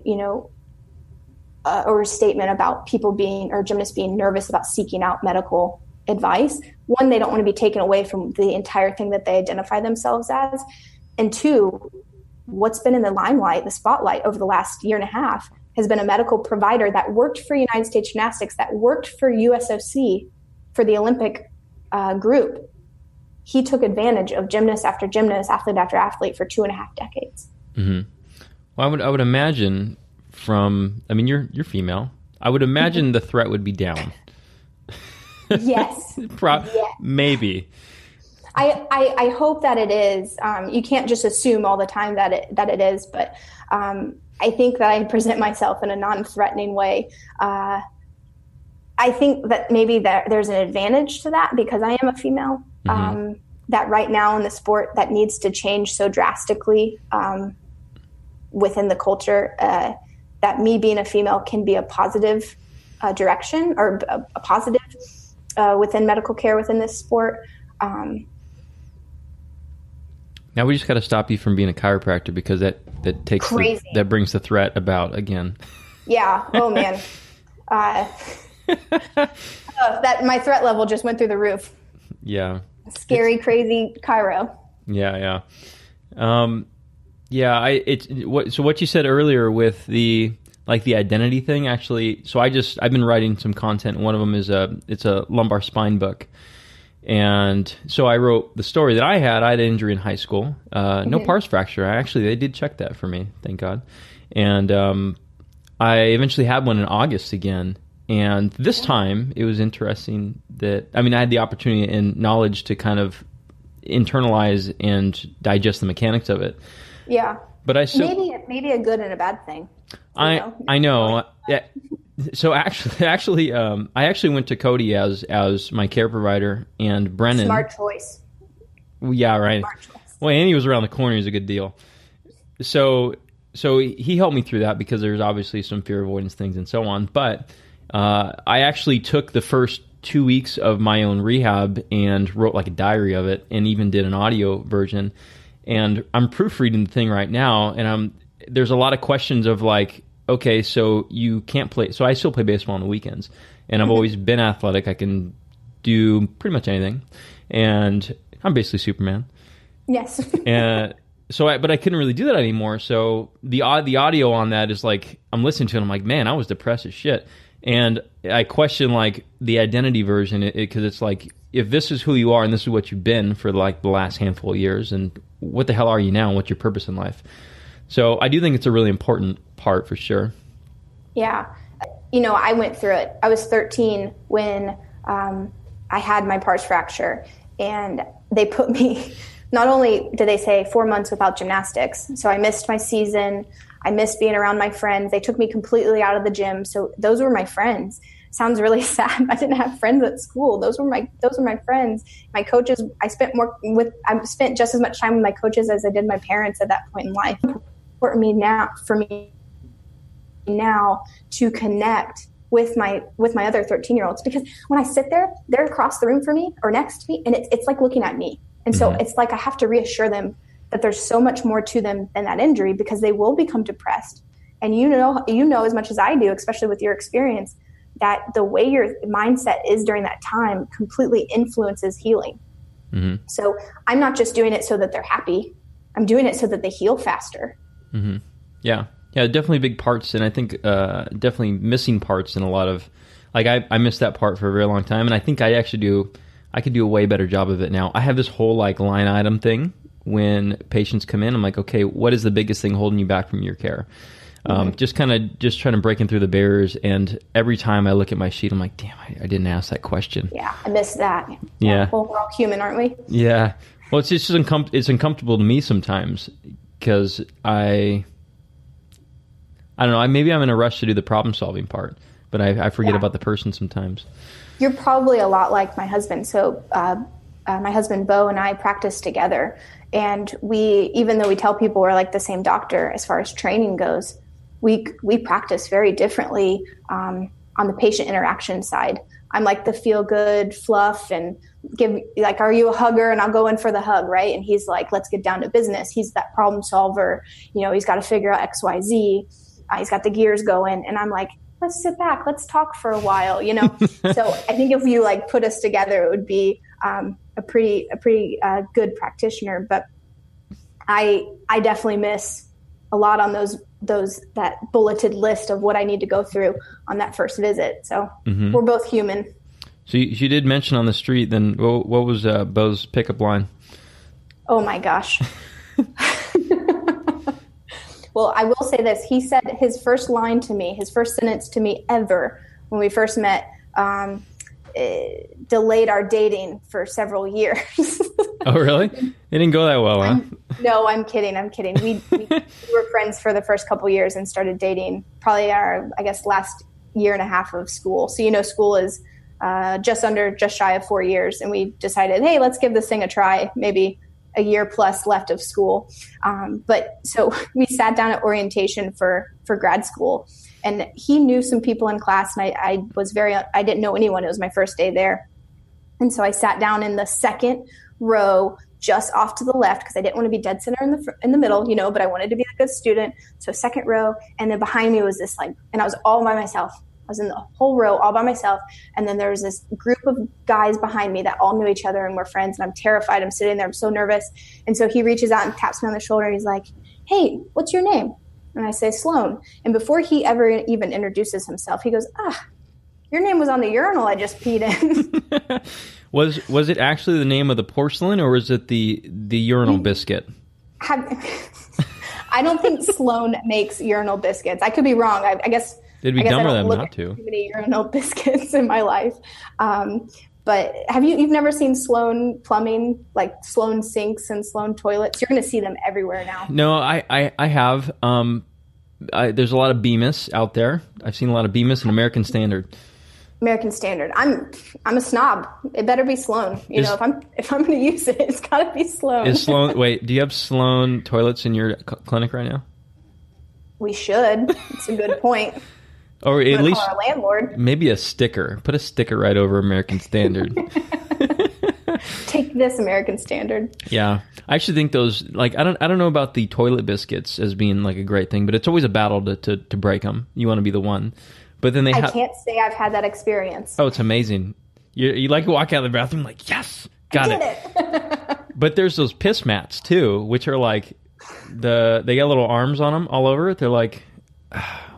or statement about gymnasts being nervous about seeking out medical advice. One, they don't want to be taken away from the entire thing that they identify themselves as. And 2, what's been in the limelight, the spotlight over the last 1.5 years has been a medical provider that worked for United States Gymnastics, that worked for USOC, for the Olympic group. He took advantage of gymnast after gymnast, athlete after athlete for 2.5 decades. Mm-hmm. Well, I would imagine you're female. I would imagine the threat would be down. Yes. Maybe. I hope that it is. You can't just assume all the time that it is, but I think that I present myself in a non-threatening way. I think that maybe there's an advantage to that because I am a female. Mm-hmm. That right now in the sport that needs to change so drastically within the culture, that me being a female can be a positive direction, or a positive within medical care within this sport. Now we just got to stop you from being a chiropractor, because that takes that brings the threat about again. Yeah. Oh man. That my threat level just went through the roof. Yeah. Scary, crazy chiro. Yeah. So what you said earlier with the identity thing, actually. So I've been writing some content. One of them is it's a lumbar spine book. And so I wrote the story that I had an injury in high school, no pars fracture. They did check that for me, thank God. And I eventually had one in August again. And this time it was interesting that, I mean, I had the opportunity and knowledge to kind of internalize and digest the mechanics of it. Yeah. But I still... Maybe a good and a bad thing. I know. Yeah. So I actually went to Cody as my care provider, and Brennan. Smart choice. Yeah, right. Smart choice. Well, Andy was around the corner. He's a good deal. So he helped me through that because there's obviously some fear avoidance things and so on. But I actually took the first 2 weeks of my own rehab and wrote like a diary of it, and even did an audio version. And I'm proofreading the thing right now, and there's a lot of questions of like, okay, so you can't play. So I still play baseball on the weekends, and I've always been athletic. I can do pretty much anything, and I'm basically Superman. Yes. But I couldn't really do that anymore. So the audio on that is like, I'm listening to it, and I'm like, man, I was depressed as shit. And I question like the identity version, because it's like, if this is who you are and this is what you've been for like the last handful of years, and what the hell are you now, and what's your purpose in life? So I do think it's a really important part for sure. Yeah. I went through it. I was 13 when I had my pars fracture, and they put me, not only did they say 4 months without gymnastics, so I missed my season. I missed being around my friends. They took me completely out of the gym. So those were my friends. Sounds really sad. I didn't have friends at school. Those were my friends. My coaches, I spent just as much time with my coaches as I did my parents at that point in life. For me now to connect with my other 13-year-olds, because when I sit there, they're across the room from me or next to me, and it's like looking at me. And so it's like I have to reassure them that there's so much more to them than that injury, because they will become depressed. And you know as much as I do, especially with your experience, that the way your mindset is during that time completely influences healing. Mm-hmm. So I'm not just doing it so that they're happy. I'm doing it so that they heal faster. Mm-hmm. Yeah, definitely big parts. And I think definitely missing parts in a lot of, like I missed that part for a very long time. And I think I could do a way better job of it now. I have this whole like line item thing when patients come in. I'm like, okay, what is the biggest thing holding you back from your care? Just trying to break through the barriers. And every time I look at my sheet, I'm like, damn, I didn't ask that question. Yeah, I missed that. Yeah. Well, we're all human, aren't we? Yeah. Well, it's just it's uncomfortable to me sometimes, because I don't know. Maybe I'm in a rush to do the problem solving part, but I forget about the person sometimes. You're probably a lot like my husband. So my husband, Beau, and I practice together. And even though we tell people we're like the same doctor as far as training goes, we practice very differently on the patient interaction side. I'm like the feel good fluff and are you a hugger? And I'll go in for the hug, right? And he's like, let's get down to business. He's that problem solver. He's got to figure out X, Y, Z. He's got the gears going. And I'm like, let's sit back. Let's talk for a while, So I think if you like put us together, it would be a pretty good practitioner. But I definitely miss a lot on that bulleted list of what I need to go through on that first visit. So we're both human. So you did mention on the street, then what was Beau's pickup line? Oh my gosh. Well, I will say this. He said his first line to me, his first sentence to me ever when we first met, delayed our dating for several years. Oh, really? It didn't go that well, huh? No, I'm kidding. We were friends for the first couple years and started dating probably our, last year and a half of school. So, school is just shy of 4 years. And we decided, hey, let's give this thing a try. Maybe a year plus left of school. But so we sat down at orientation for grad school, and he knew some people in class, and I didn't know anyone. It was my first day there. And so I sat down in the second row, just off to the left, because I didn't want to be dead center in the middle, but I wanted to be a good student. So second row, and then behind me was this and I was all by myself. I was in the whole row all by myself. And then there was this group of guys behind me that all knew each other and were friends. And I'm terrified. I'm sitting there. I'm so nervous. And so he reaches out and taps me on the shoulder. And he's like, hey, what's your name? And I say, Sloan. And before he ever even introduces himself, he goes, your name was on the urinal I just peed in. Was it actually the name of the porcelain, or was it the urinal biscuit? I don't think Sloan makes urinal biscuits. I could be wrong. I guess They'd be I guess dumber I than don't look not at to. too many urinal biscuits in my life. But you've never seen Sloan plumbing, like Sloan sinks and Sloan toilets? You're going to see them everywhere now. No, I have. There's a lot of Bemis out there. I've seen a lot of Bemis and American Standard. American Standard. I'm a snob. It better be Sloan. If I'm going to use it, it's got to be Sloan. Is Sloan? Wait, do you have Sloan toilets in your clinic right now? We should. It's a good point. Or at least call our landlord. Maybe a sticker. Put a sticker right over American Standard. Take this, American Standard. Yeah, I actually think those, like, I don't know about the toilet biscuits as being like a great thing, but it's always a battle to break them. You want to be the one, but then I can't say I've had that experience. Oh, it's amazing. You like walk out of the bathroom like, yes, got it. But there's those piss mats too, which are like they got little arms on them all over it. They're like,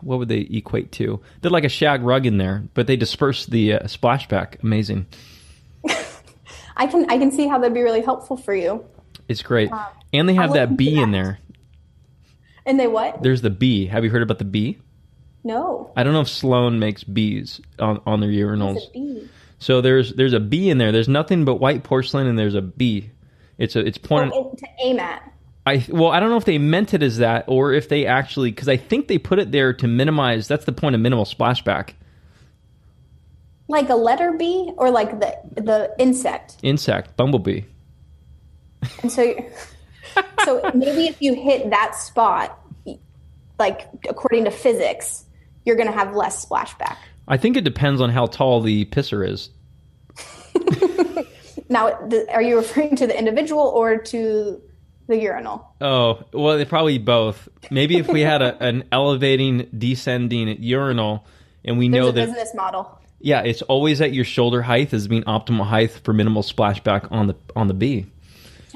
what would they equate to? They're like a shag rug in there, but they disperse the splashback. Amazing. I can see how that'd be really helpful for you. It's great. And they have that bee in there. And they what? There's the bee. Have you heard about the bee? No. I don't know if Sloan makes bees on their urinals. What's a bee? So there's a bee in there. There's nothing but white porcelain, and there's a bee. It's pointed to aim at. I don't know if they meant it as that or if they actually, because I think they put it there to minimize. That's the point of minimal splashback. Like a letter B or like the insect? Insect, bumblebee. And so maybe if you hit that spot, like according to physics, you're going to have less splashback. I think it depends on how tall the pisser is. Now, are you referring to the individual or to the urinal? Oh, well, probably both. Maybe if we had an elevating, descending urinal, and we know that business model. Yeah, it's always at your shoulder height as being optimal height for minimal splashback on the bee.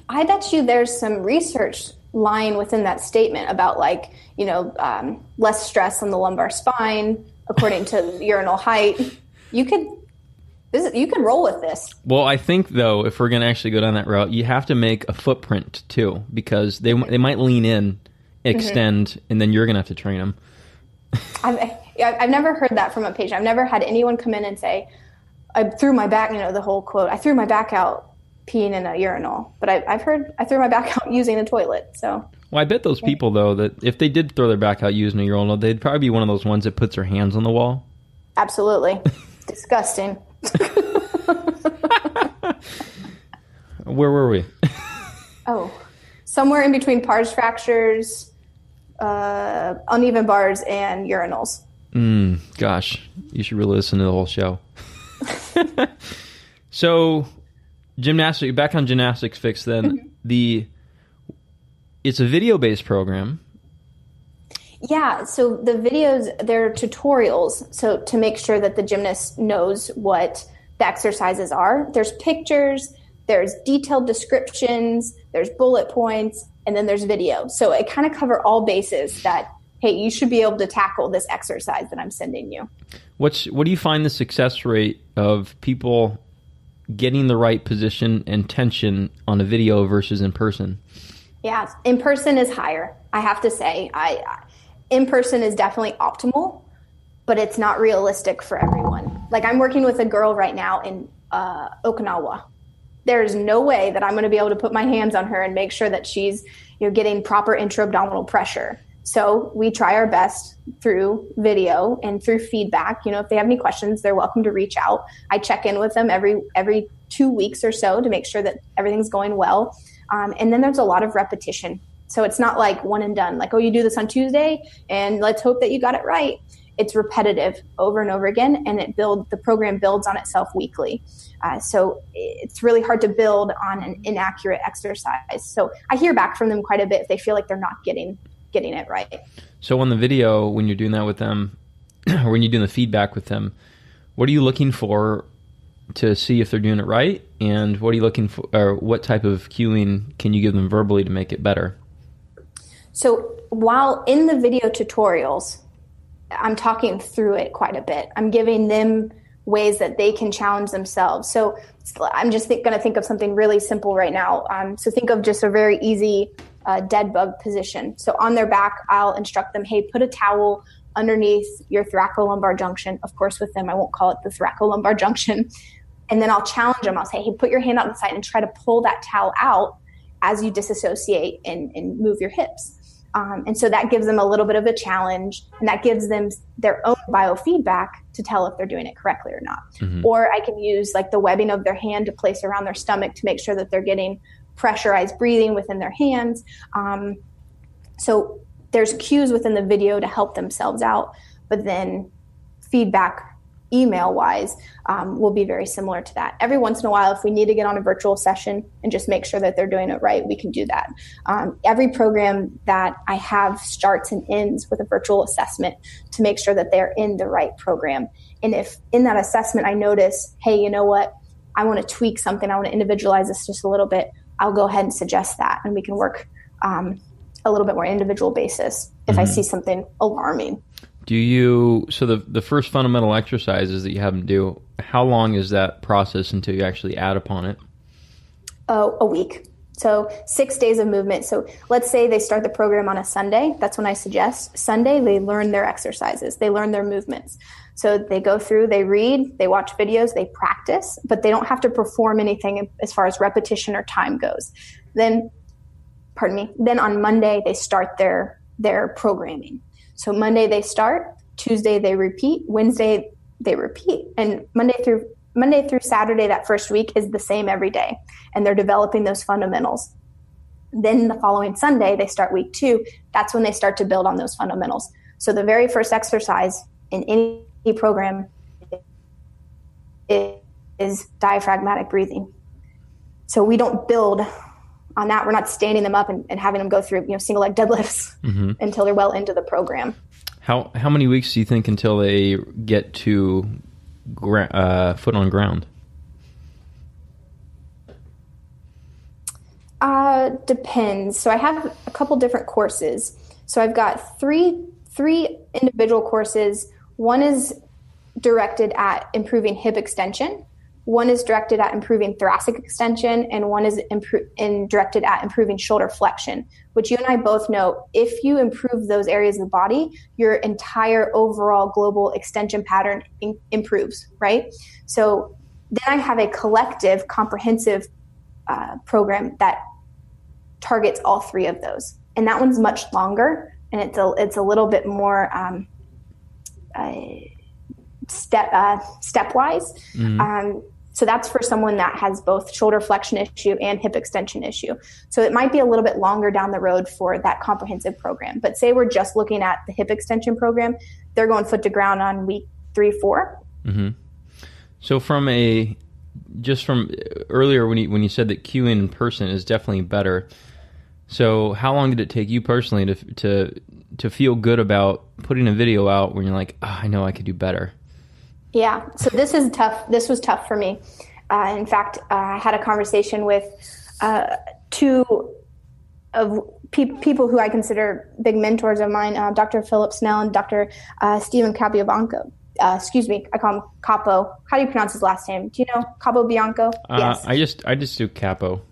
I bet you there's some research lying within that statement about less stress on the lumbar spine according to urinal height. You could roll with this. Well, I think though, if we're going to actually go down that route, you have to make a footprint too, because they might lean in, extend, and then you're going to have to train them. I've never heard that from a patient. I've never had anyone come in and say, I threw my back, the whole quote, I threw my back out peeing in a urinal. But I've heard I threw my back out using a toilet. So. Well, I bet those people, though, that if they did throw their back out using a urinal, they'd probably be one of those ones that puts their hands on the wall. Absolutely. Disgusting. Where were we? Somewhere in between pars fractures, uneven bars, and urinals. Gosh, you should really listen to the whole show. So, back on Gymnastics Fix then. It's a video-based program. Yeah, so the videos, they're tutorials, so to make sure that the gymnast knows what the exercises are. There's pictures, there's detailed descriptions, there's bullet points, and then there's video. So it kind of covers all bases that, hey, you should be able to tackle this exercise that I'm sending you. What do you find the success rate of people getting the right position and tension on a video versus in person? Yeah, in person is higher. I have to say, in person is definitely optimal, but it's not realistic for everyone. Like I'm working with a girl right now in Okinawa. There's no way that I'm going to be able to put my hands on her and make sure that she's getting proper intra-abdominal pressure. So we try our best through video and through feedback. If they have any questions, they're welcome to reach out. I check in with them every 2 weeks or so to make sure that everything's going well. And then there's a lot of repetition. So it's not like one and done, like, you do this on Tuesday and let's hope that you got it right. It's repetitive over and over again, and the program builds on itself weekly. So it's really hard to build on an inaccurate exercise. So I hear back from them quite a bit if they feel like they're not getting it right. So on the video, when you're doing that with them, or when you're doing the feedback with them, what are you looking for to see if they're doing it right? And what are you looking for, or what type of cueing can you give them verbally to make it better? So while in the video tutorials, I'm talking through it quite a bit. I'm giving them ways that they can challenge themselves. So I'm just going to think of something really simple right now. So think of just a very easy dead bug position. So on their back, I'll instruct them, hey, put a towel underneath your thoracolumbar junction. Of course, with them, I won't call it the thoracolumbar junction. And then I'll challenge them. I'll say, hey, put your hand out to the side and try to pull that towel out as you disassociate and move your hips. And so that gives them a little bit of a challenge, and that gives them their own biofeedback to tell if they're doing it correctly or not. Mm-hmm. Or I can use like the webbing of their hand to place around their stomach to make sure that they're getting pressurized breathing within their hands. So there's cues within the video to help themselves out, but then feedback email-wise will be very similar to that. Every once in a while, if we need to get on a virtual session and just make sure that they're doing it right, we can do that. Every program that I have starts and ends with a virtual assessment to make sure that they're in the right program. And if in that assessment I notice, hey, you know what, I want to tweak something, I want to individualize this just a little bit, I'll go ahead and suggest that, and we can work a little bit more individual basis if I see something alarming. So the first fundamental exercises that you have them do, how long is that process until you actually add upon it? A week. So 6 days of movement. So let's say they start the program on a Sunday. That's when I suggest Sunday, they learn their exercises. They learn their movements. So they go through, they read, they watch videos, they practice, but they don't have to perform anything as far as repetition or time goes. Then on Monday, they start their programming. So Monday they start, Tuesday they repeat, Wednesday they repeat, and Monday through Saturday that first week is the same every day, and they're developing those fundamentals. Then the following Sunday they start week 2. That's when they start to build on those fundamentals. So the very first exercise in any program is diaphragmatic breathing. So we don't build on that. We're not standing them up and having them go through, single leg deadlifts until they're well into the program. How many weeks do you think until they get to foot on ground? Depends. So I have a couple different courses. So I've got three individual courses. One is directed at improving hip extension. One is directed at improving thoracic extension, and one is directed at improving shoulder flexion, which you and I both know, if you improve those areas of the body, your entire overall global extension pattern improves, right? So then I have a collective, comprehensive program that targets all 3 of those. And that one's much longer, and it's a little bit more stepwise. So that's for someone that has both shoulder flexion issue and hip extension issue. So it might be a little bit longer down the road for that comprehensive program. But say we're just looking at the hip extension program, they're going foot to ground on week 3, 4. Mm-hmm. So from earlier when you said that cueing in person is definitely better. So how long did it take you personally to feel good about putting a video out when you're like, I know I could do better? Yeah, so this is tough. This was tough for me. In fact, I had a conversation with 2 of people who I consider big mentors of mine, Dr. Philip Snell and Dr. Stephen Capobianco. Excuse me, I call him Capo. How do you pronounce his last name? Do you know Capobianco? Yes. I just do Capo.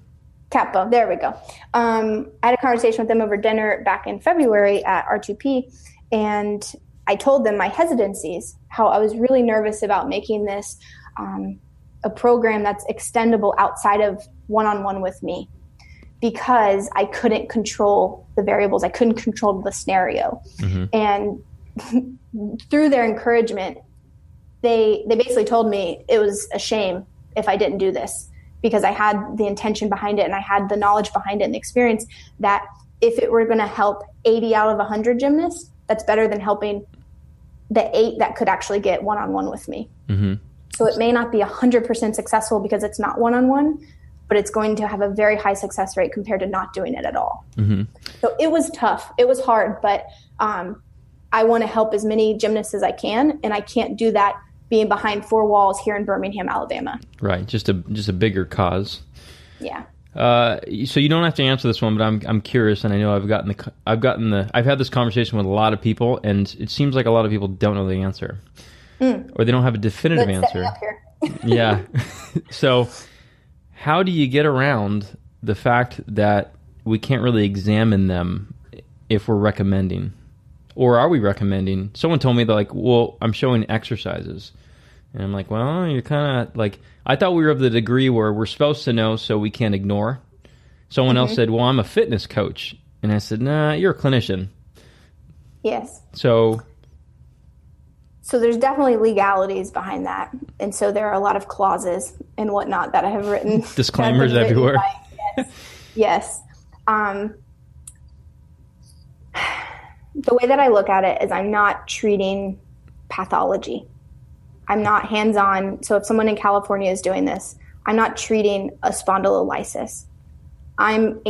Capo, there we go. I had a conversation with them over dinner back in February at R2P, and I told them my hesitancies, how I was really nervous about making this a program that's extendable outside of one-on-one with me, because I couldn't control the variables. I couldn't control the scenario. Mm-hmm. And through their encouragement, they basically told me it was a shame if I didn't do this, because I had the intention behind it and I had the knowledge behind it and the experience that if it were going to help 80 out of 100 gymnasts, that's better than helping the 8 that could actually get one-on-one with me. Mm-hmm. So it may not be 100% successful because it's not one-on-one, but it's going to have a very high success rate compared to not doing it at all. Mm-hmm. So it was tough. It was hard, but I want to help as many gymnasts as I can, and I can't do that being behind 4 walls here in Birmingham, Alabama. Right, just a bigger cause. Yeah. So you don't have to answer this one, but I'm curious, and I know I've had this conversation with a lot of people, and it seems like a lot of people don't know the answer, or they don't have a definitive answer. Set me up here. Yeah. So how do you get around the fact that we can't really examine them if we're recommending, or are we recommending? Someone told me that, like, well, I'm showing exercises. And I'm like, well, you're kind of like, I thought we were of the degree where we're supposed to know so we can't ignore. Someone else said, well, I'm a fitness coach. And I said, nah, you're a clinician. Yes. So there's definitely legalities behind that. And so there are a lot of clauses and whatnot that I have written. Disclaimers everywhere. Yes. The way that I look at it is I'm not treating pathology. I'm not hands-on. So if someone in California is doing this, I'm not treating a spondylolysis. I'm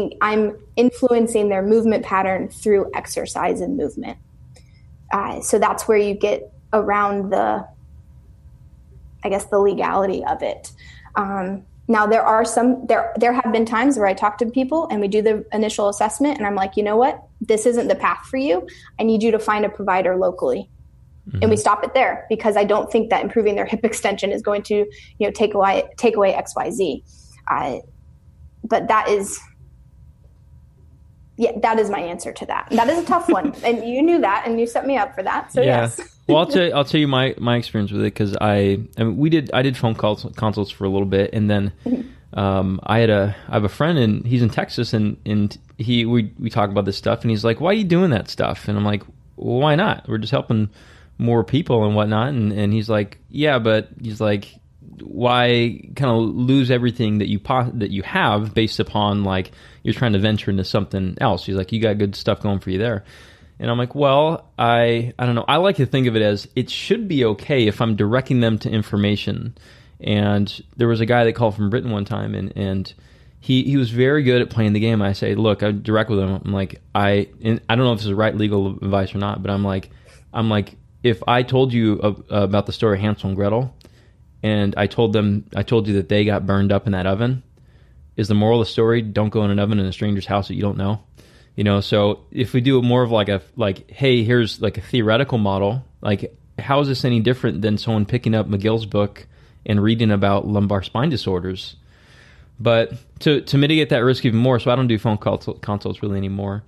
influencing their movement pattern through exercise and movement. So that's where you get around the legality of it. Now there have been times where I talk to people and we do the initial assessment and I'm like, you know what? This isn't the path for you. I need you to find a provider locally. Mm-hmm. And we stop it there because I don't think that improving their hip extension is going to, take away XYZ. But that is my answer to that. That is a tough one. And you knew that and you set me up for that. So yeah. Yes. Well, I'll tell you my experience with it, because I did phone consults for a little bit, and then I have a friend, and he's in Texas, and we talk about this stuff, and he's like, why are you doing that stuff? And I'm like, well, why not? We're just helping more people and whatnot. And he's like, yeah, but he's like, why kind of lose everything that you have based upon, like, you're trying to venture into something else? He's like, you got good stuff going for you there. And I'm like, well, I don't know. I like to think of it as it should be okay if I'm directing them to information. And there was a guy that called from Britain one time, and he was very good at playing the game. I say, look, I direct with him. I'm like, I don't know if this is right legal advice or not, but I'm like, if I told you about the story of Hansel and Gretel, and I told you that they got burned up in that oven, is the moral of the story, don't go in an oven in a stranger's house that you don't know? So if we do it more of like, hey, here's like a theoretical model, like, how is this any different than someone picking up McGill's book and reading about lumbar spine disorders? But to mitigate that risk even more, so I don't do phone consults really anymore,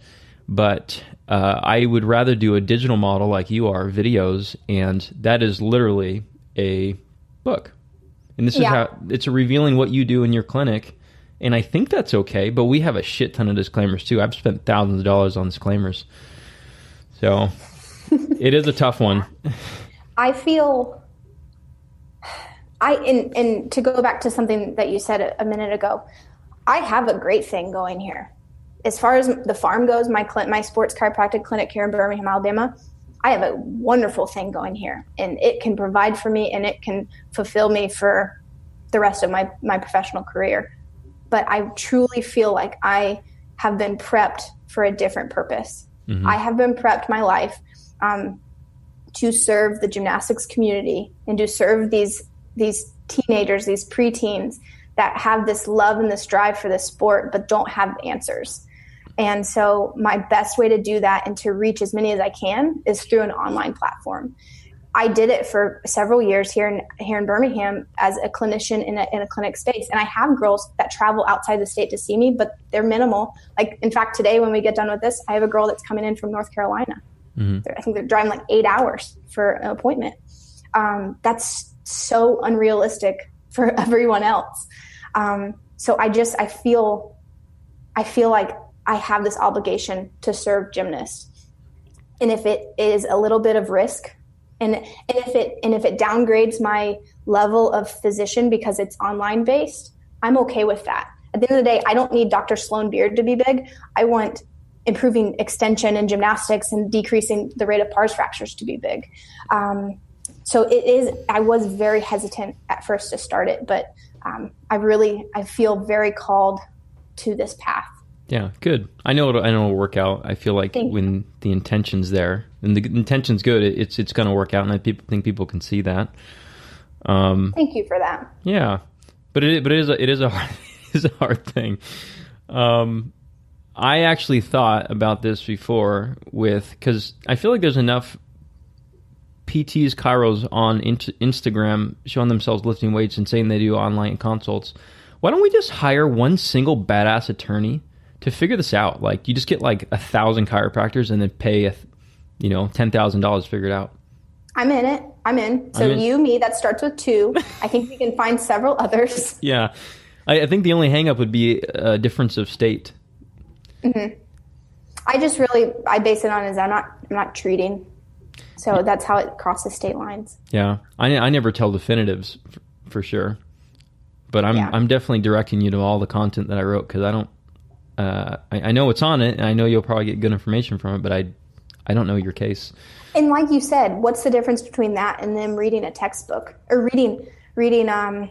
but I would rather do a digital model like you are, videos, and that is literally a book. And this is how it's revealing what you do in your clinic. And I think that's okay, but we have a shit ton of disclaimers too. I've spent thousands of dollars on disclaimers. So it is a tough one. I feel, and to go back to something that you said a minute ago, I have a great thing going here. As far as the farm goes, my sports chiropractic clinic here in Birmingham, Alabama, I have a wonderful thing going here, and it can provide for me and it can fulfill me for the rest of my professional career. But I truly feel like I have been prepped for a different purpose. Mm-hmm. I have been prepped my life to serve the gymnastics community and to serve these teenagers, these preteens that have this love and this drive for this sport but don't have answers. And so my best way to do that and to reach as many as I can is through an online platform. I did it for several years here in Birmingham as a clinician in a clinic space. And I have girls that travel outside the state to see me, but they're minimal. Like, in fact, today when we get done with this, I have a girl that's coming in from North Carolina. Mm-hmm. I think they're driving like 8 hours for an appointment. That's so unrealistic for everyone else. So I feel like I have this obligation to serve gymnasts. And if it is a little bit of risk, and if it downgrades my level of physician because it's online based, I'm okay with that. At the end of the day, I don't need Dr. Sloan Beard to be big. I want improving extension and gymnastics and decreasing the rate of pars fractures to be big. So I was very hesitant at first to start it, but I feel very called to this path. Yeah, good. I know it'll work out. I feel like when the intention's there and the intention's good, it's going to work out, and I think people can see that. Thank you for that. Yeah, but it is a hard thing. I actually thought about this before because I feel like there's enough PTs, chiros on Instagram showing themselves lifting weights and saying they do online consults. Why don't we just hire one single badass attorney to figure this out? Like, you just get like 1,000 chiropractors and then pay $10,000 figured out. I'm in it. I'm in. So me, that starts with 2. I think we can find several others. Yeah. I think the only hang up would be a difference of state. Mm-hmm. I base it on I'm not treating. So that's how it crosses state lines. Yeah. I never tell definitives for sure, but I'm definitely directing you to all the content that I wrote, because I don't, I know what's on it, and I know you'll probably get good information from it, but I don't know your case. And like you said, what's the difference between that and them reading a textbook or reading WebMD?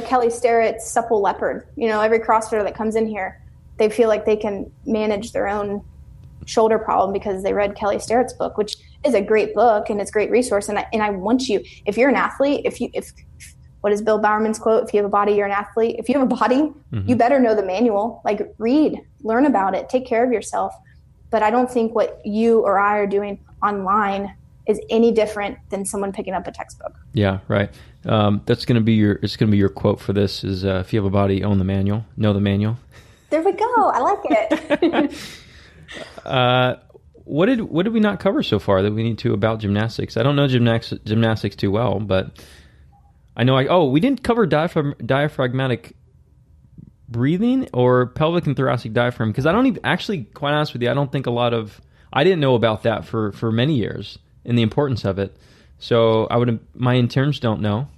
Kelly Starrett's Supple Leopard. Every CrossFitter that comes in here, they feel like they can manage their own shoulder problem because they read Kelly Starrett's book, which is a great book and it's a great resource. And I want you, if you're an athlete, if what is Bill Bowerman's quote? If you have a body, you're an athlete. If you have a body, you better know the manual. Like, read, learn about it, take care of yourself. But I don't think what you or I are doing online is any different than someone picking up a textbook. Yeah, right. That's going to be your quote for this is, if you have a body, own the manual, know the manual. There we go. I like it. What did we not cover so far that we need to about gymnastics? I don't know gymnastics too well, but I know we didn't cover diaphragmatic breathing or pelvic and thoracic diaphragm, because I don't even, actually, quite honest with you, I don't think I didn't know about that for many years and the importance of it. So my interns don't know.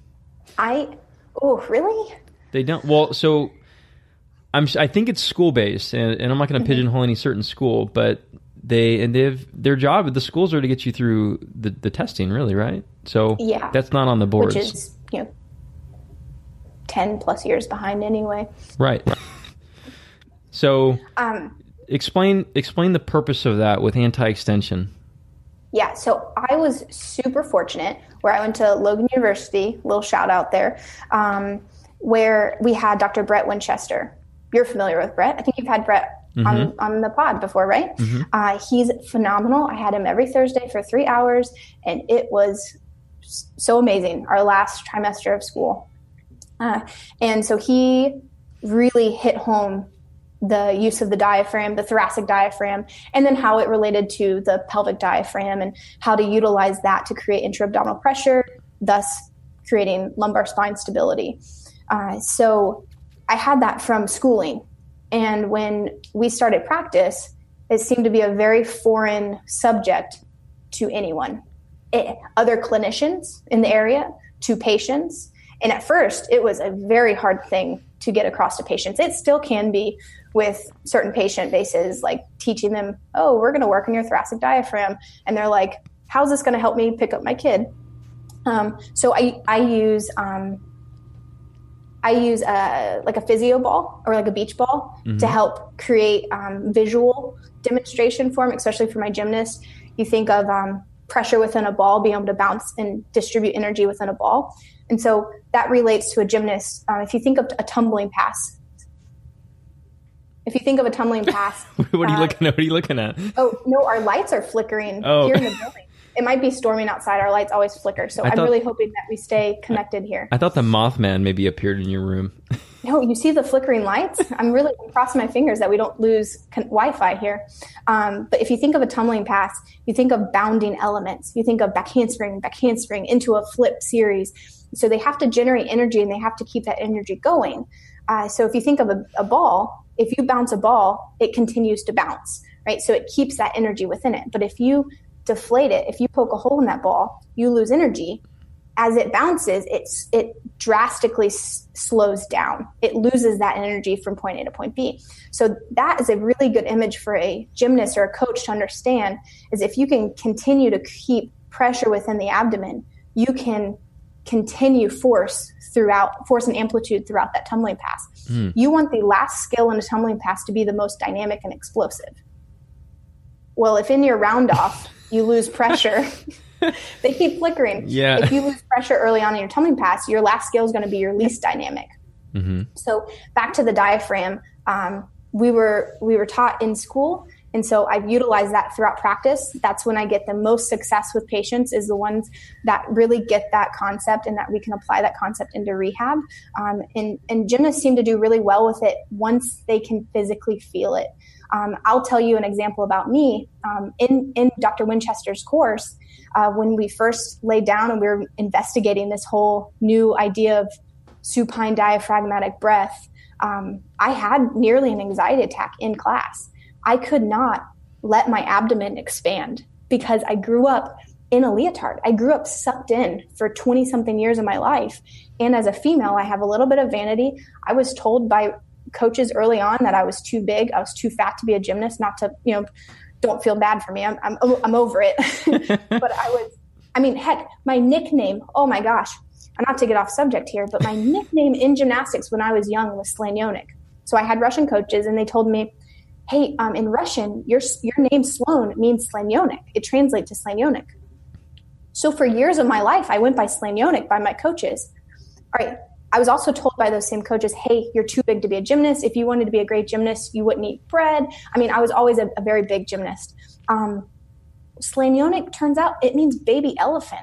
Really? They don't. Well, so I think it's school based, and I'm not going to pigeonhole any certain school, but their job at the schools are to get you through the testing, really, right? So yeah, that's not on the boards. Which is 10 plus years behind anyway. Right. So explain the purpose of that with anti-extension. Yeah, so I was super fortunate where I went to Logan University, little shout out there, where we had Dr. Brett Winchester. You're familiar with Brett. I think you've had Brett on the pod before, right? Mm-hmm. He's phenomenal. I had him every Thursday for 3 hours, and it was so amazing, our last trimester of school. And so he really hit home the use of the diaphragm, the thoracic diaphragm, and then how it related to the pelvic diaphragm and how to utilize that to create intra-abdominal pressure, thus creating lumbar spine stability. So I had that from schooling. And when we started practice, it seemed to be a very foreign subject to anyone, other clinicians in the area, to patients. And at first, it was a very hard thing to get across to patients. It still can be with certain patient bases, like teaching them, we're going to work on your thoracic diaphragm. And they're like, how's this going to help me pick up my kid? So I use like a physio ball or like a beach ball to help create visual demonstration for them, especially for my gymnasts. You think of pressure within a ball, being able to bounce and distribute energy within a ball. And so that relates to a gymnast. If you think of a tumbling pass, What are you looking at? Oh, no, our lights are flickering here in the building. It might be storming outside. Our lights always flicker. So I'm really hoping that we stay connected here. I thought the Mothman maybe appeared in your room. No, you see the flickering lights? I'm crossing my fingers that we don't lose Wi-Fi here. But if you think of a tumbling pass, you think of bounding elements. You think of back handspring into a flip series. So they have to generate energy and they have to keep that energy going. So if you think of a ball, if you bounce a ball, it continues to bounce, right? So it keeps that energy within it. But if you deflate it, if you poke a hole in that ball, you lose energy. As it bounces, it drastically slows down. It loses that energy from point A to point B. So that is a really good image for a gymnast or a coach to understand, is if you can continue to keep pressure within the abdomen, you can continue force and amplitude throughout that tumbling pass. You want the last skill in a tumbling pass to be the most dynamic and explosive. Well, if in your round off, you lose pressure, they keep flickering. Yeah. If you lose pressure early on in your tumbling pass, your last skill is going to be your least dynamic. So back to the diaphragm, we were taught in school And so I've utilized that throughout practice. That's when I get the most success with patients, is the ones that really get that concept and that we can apply that concept into rehab. And gymnasts seem to do really well with it once they can physically feel it. I'll tell you an example about me. In Dr. Winchester's course, when we first laid down and we were investigating this whole new idea of supine diaphragmatic breath, I had nearly an anxiety attack in class. I could not let my abdomen expand because I grew up in a leotard. I grew up sucked in for 20-something years of my life. And as a female, I have a little bit of vanity. I was told by coaches early on that I was too big, I was too fat to be a gymnast. Not to, don't feel bad for me. I'm over it. But heck, my nickname, oh my gosh, not to get off subject here, but my nickname in gymnastics when I was young was Slanionic. So I had Russian coaches and they told me, hey, in Russian, your name Sloan means Slanionic. It translates to Slanionic. So for years of my life, I went by Slanionic by my coaches. All right. I was also told by those same coaches, hey, you're too big to be a gymnast. If you wanted to be a great gymnast, you wouldn't eat bread. I was always a very big gymnast. Slanionic, turns out it means baby elephant.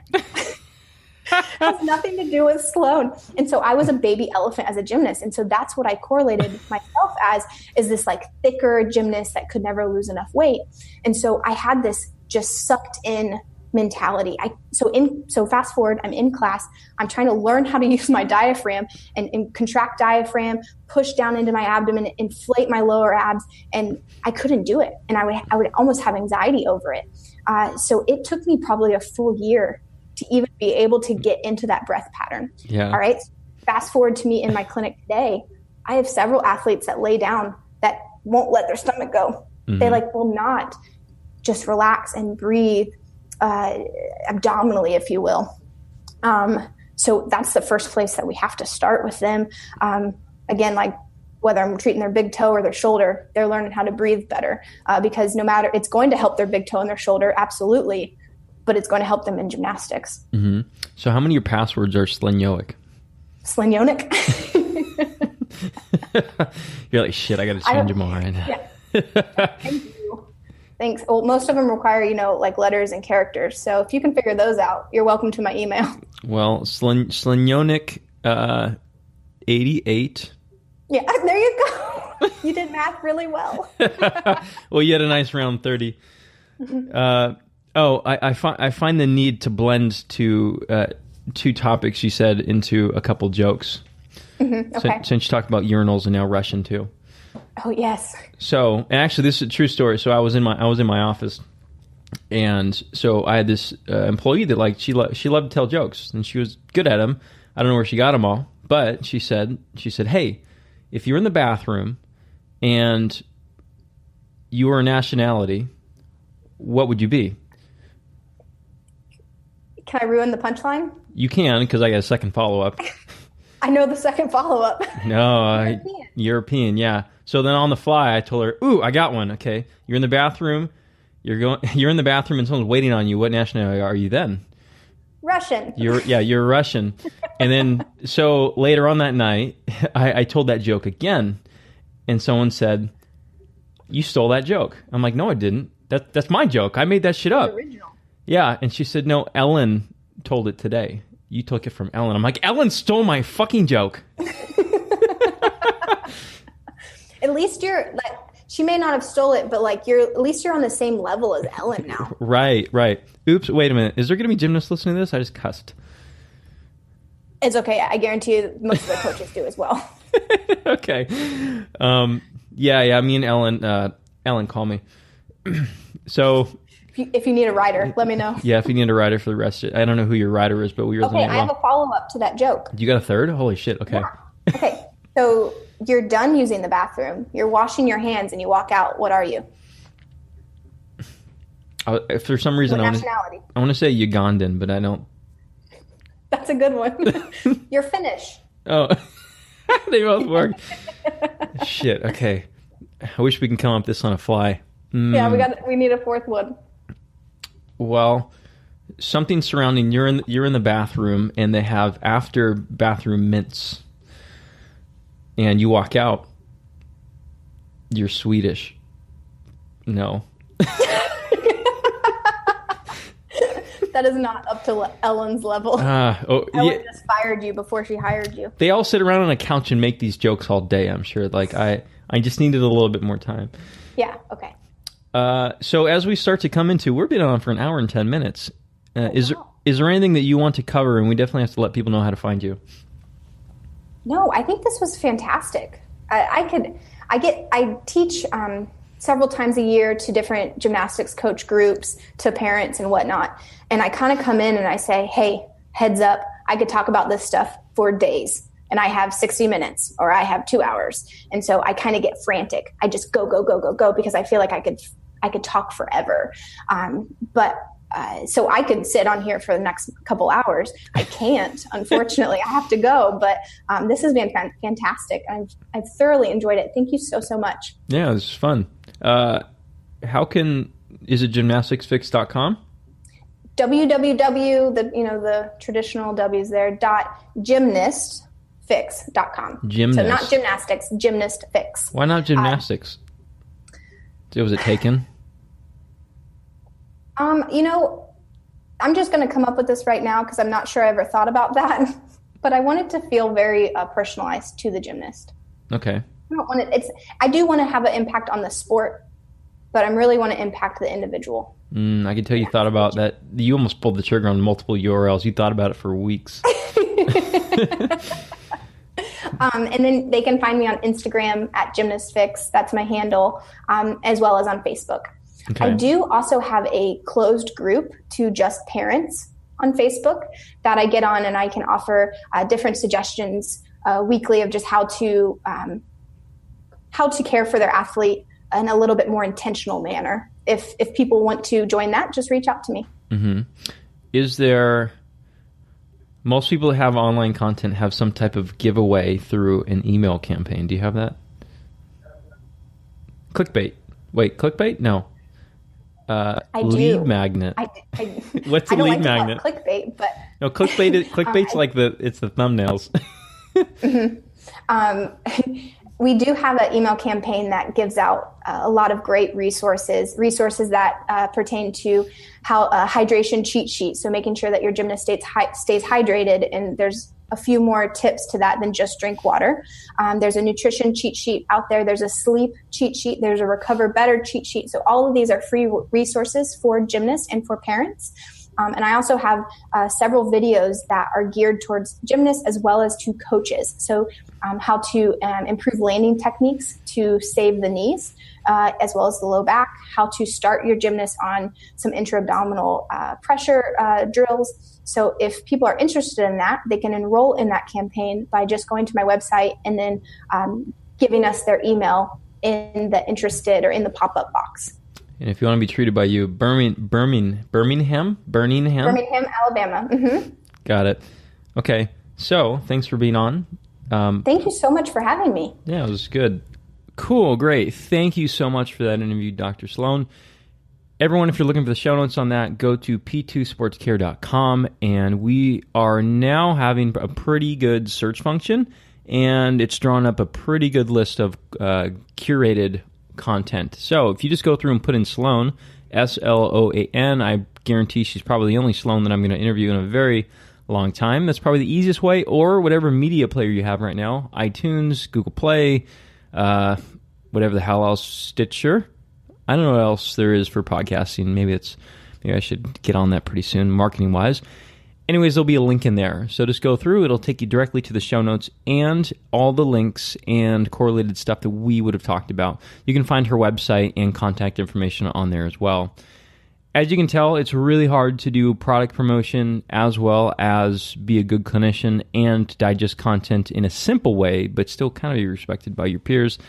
Has nothing to do with Sloan. And so I was a baby elephant as a gymnast. And so that's what I correlated myself as, is this like thicker gymnast that could never lose enough weight. And so I had this just sucked in mentality. So fast forward, I'm in class, I'm trying to learn how to use my diaphragm and contract diaphragm, push down into my abdomen, inflate my lower abs. And I couldn't do it. And I would almost have anxiety over it. So it took me probably a full year to even be able to get into that breath pattern. Yeah. All right. Fast forward to me in my clinic today. I have several athletes that lay down that won't let their stomach go. Mm-hmm. They will not just relax and breathe abdominally, if you will. So that's the first place that we have to start with them. Again, whether I'm treating their big toe or their shoulder, they're learning how to breathe better because no matter, it's going to help their big toe and their shoulder, absolutely, but it's going to help them in gymnastics. Mm-hmm. So how many of your passwords are Slanionic? Slanionic? You're like, shit, I got to change them all right now. Yeah. Thank you. Thanks. Well, most of them require, letters and characters. So if you can figure those out, you're welcome to my email. Well, Slanionic 88. Yeah, there you go. You did math really well. Well, you had a nice round 30. Mm-hmm. I find the need to blend two topics you said into a couple jokes. Mm-hmm. Okay. Since you talked about urinals and now Russian too. Oh yes. So, and actually, this is a true story. So I was in my office, and so I had this employee that she loved to tell jokes, and she was good at them. I don't know where she got them all, but she said, hey, if you're in the bathroom and you were a nationality, what would you be? Can I ruin the punchline? You can, because I got a second follow-up. I know the second follow-up. No, European, yeah. So then on the fly, I told her, ooh, I got one. Okay, you're in the bathroom. You're in the bathroom and someone's waiting on you. What nationality are you then? Russian. You're Russian. And then, so later on that night, I told that joke again. And someone said, you stole that joke. I'm like, no, I didn't. That's my joke. I made that shit up. Original. Yeah. And she said, no, Ellen told it today. You took it from Ellen. I'm like, Ellen stole my fucking joke. At least she may not have stole it, but at least you're on the same level as Ellen now. Right. Oops, wait a minute. Is there going to be gymnasts listening to this? I just cussed. It's okay. I guarantee you most of the coaches do as well. Okay. Yeah. Me and Ellen call me. So if you need a rider, let me know. Yeah, if you need a rider for the rest of it. I don't know who your rider is, but we resonate well. Okay, I have a follow-up to that joke. You got a third? Holy shit, okay. Yeah. Okay, so you're done using the bathroom. You're washing your hands and you walk out. What are you? If for some reason I want to say Ugandan, but I don't. That's a good one. You're Finnish. Oh, they both work. Shit, okay. I wish we can come up with this on a fly. Yeah, we need a fourth one. Well, something surrounding you're in the bathroom and they have after bathroom mints, and you walk out. You're Swedish. No. That is not up to Ellen's level. Ellen just fired you before she hired you. They all sit around on a couch and make these jokes all day, I'm sure. Like, I just needed a little bit more time. Yeah, okay. So as we start to come into, we've been on for an hour and 10 minutes. Is there anything that you want to cover? And we definitely have to let people know how to find you. No, I think this was fantastic. I teach several times a year to different gymnastics coach groups, to parents and whatnot. And I kind of come in and I say, hey, heads up, I could talk about this stuff for days. And I have 60 minutes or I have 2 hours. And so I kind of get frantic. I just go because I feel like I could talk forever. So I could sit on here for the next couple hours. I can't, unfortunately. I have to go. But this has been fantastic. I've thoroughly enjoyed it. Thank you so much. Yeah, it was fun. Is it gymnasticsfix.com? www, the traditional W's there, gymnastfix.com. Gymnast. So not gymnastics, Gymnast Fix. Why not gymnastics? Was it taken? I'm just going to come up with this right now because I'm not sure I ever thought about that. But I want it to feel very personalized to the gymnast. Okay. I do want to have an impact on the sport, but I really want to impact the individual. I can tell you thought about that. You almost pulled the trigger on multiple URLs. You thought about it for weeks. And then they can find me on Instagram at Gymnast Fix. That's my handle, as well as on Facebook. Okay. I do also have a closed group to just parents on Facebook that I get on, and I can offer different suggestions weekly of just how to care for their athlete in a little bit more intentional manner. If people want to join that, just reach out to me. Mm-hmm. Is there... Most people that have online content have some type of giveaway through an email campaign. Do you have that? Clickbait. Wait, clickbait? No. Lead magnet. What's a lead magnet? Clickbait, but no, clickbait's like it's the thumbnails. Mm-hmm. We do have an email campaign that gives out a lot of great resources that pertain to how hydration cheat sheet. So making sure that your gymnast stays hydrated, and there's a few more tips to that than just drink water. There's a nutrition cheat sheet out there. There's a sleep cheat sheet. There's a recover better cheat sheet. So all of these are free resources for gymnasts and for parents. And I also have several videos that are geared towards gymnasts as well as to coaches. So how to improve landing techniques to save the knees, as well as the low back, how to start your gymnast on some intra-abdominal pressure drills. So if people are interested in that, they can enroll in that campaign by just going to my website and then giving us their email in the interested or in the pop-up box. And if you want to be treated by you, Birmingham, Alabama. Mm-hmm. Got it. Okay. So thanks for being on. Thank you so much for having me. Yeah, it was good. Cool. Great. Thank you so much for that interview, Dr. Sloan. Everyone, if you're looking for the show notes on that, go to p2sportscare.com, and we are now having a pretty good search function, and it's drawn up a pretty good list of curated content. So if you just go through and put in Sloan, Sloan, I guarantee she's probably the only Sloan that I'm going to interview in a very long time. That's probably the easiest way, or whatever media player you have right now, iTunes, Google Play, whatever the hell else, Stitcher. I don't know what else there is for podcasting. Maybe I should get on that pretty soon, marketing-wise. Anyways, there'll be a link in there. So just go through. It'll take you directly to the show notes and all the links and correlated stuff that we would have talked about. You can find her website and contact information on there as well. As you can tell, it's really hard to do product promotion as well as be a good clinician and digest content in a simple way, but still kind of be respected by your peers.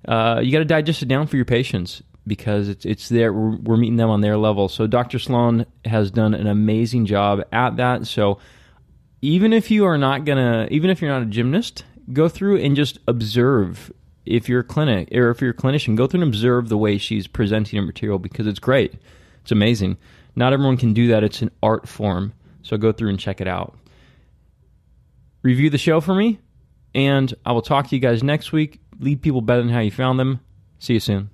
You got to digest it down for your patients, because it's there. We're meeting them on their level. So Dr. Sloan has done an amazing job at that. So even if you're not a gymnast, go through and just observe. If you're a clinician, go through and observe the way she's presenting her material, because it's great. It's amazing. Not everyone can do that. It's an art form. So go through and check it out. Review the show for me, and I will talk to you guys next week. Lead people better than how you found them. See you soon.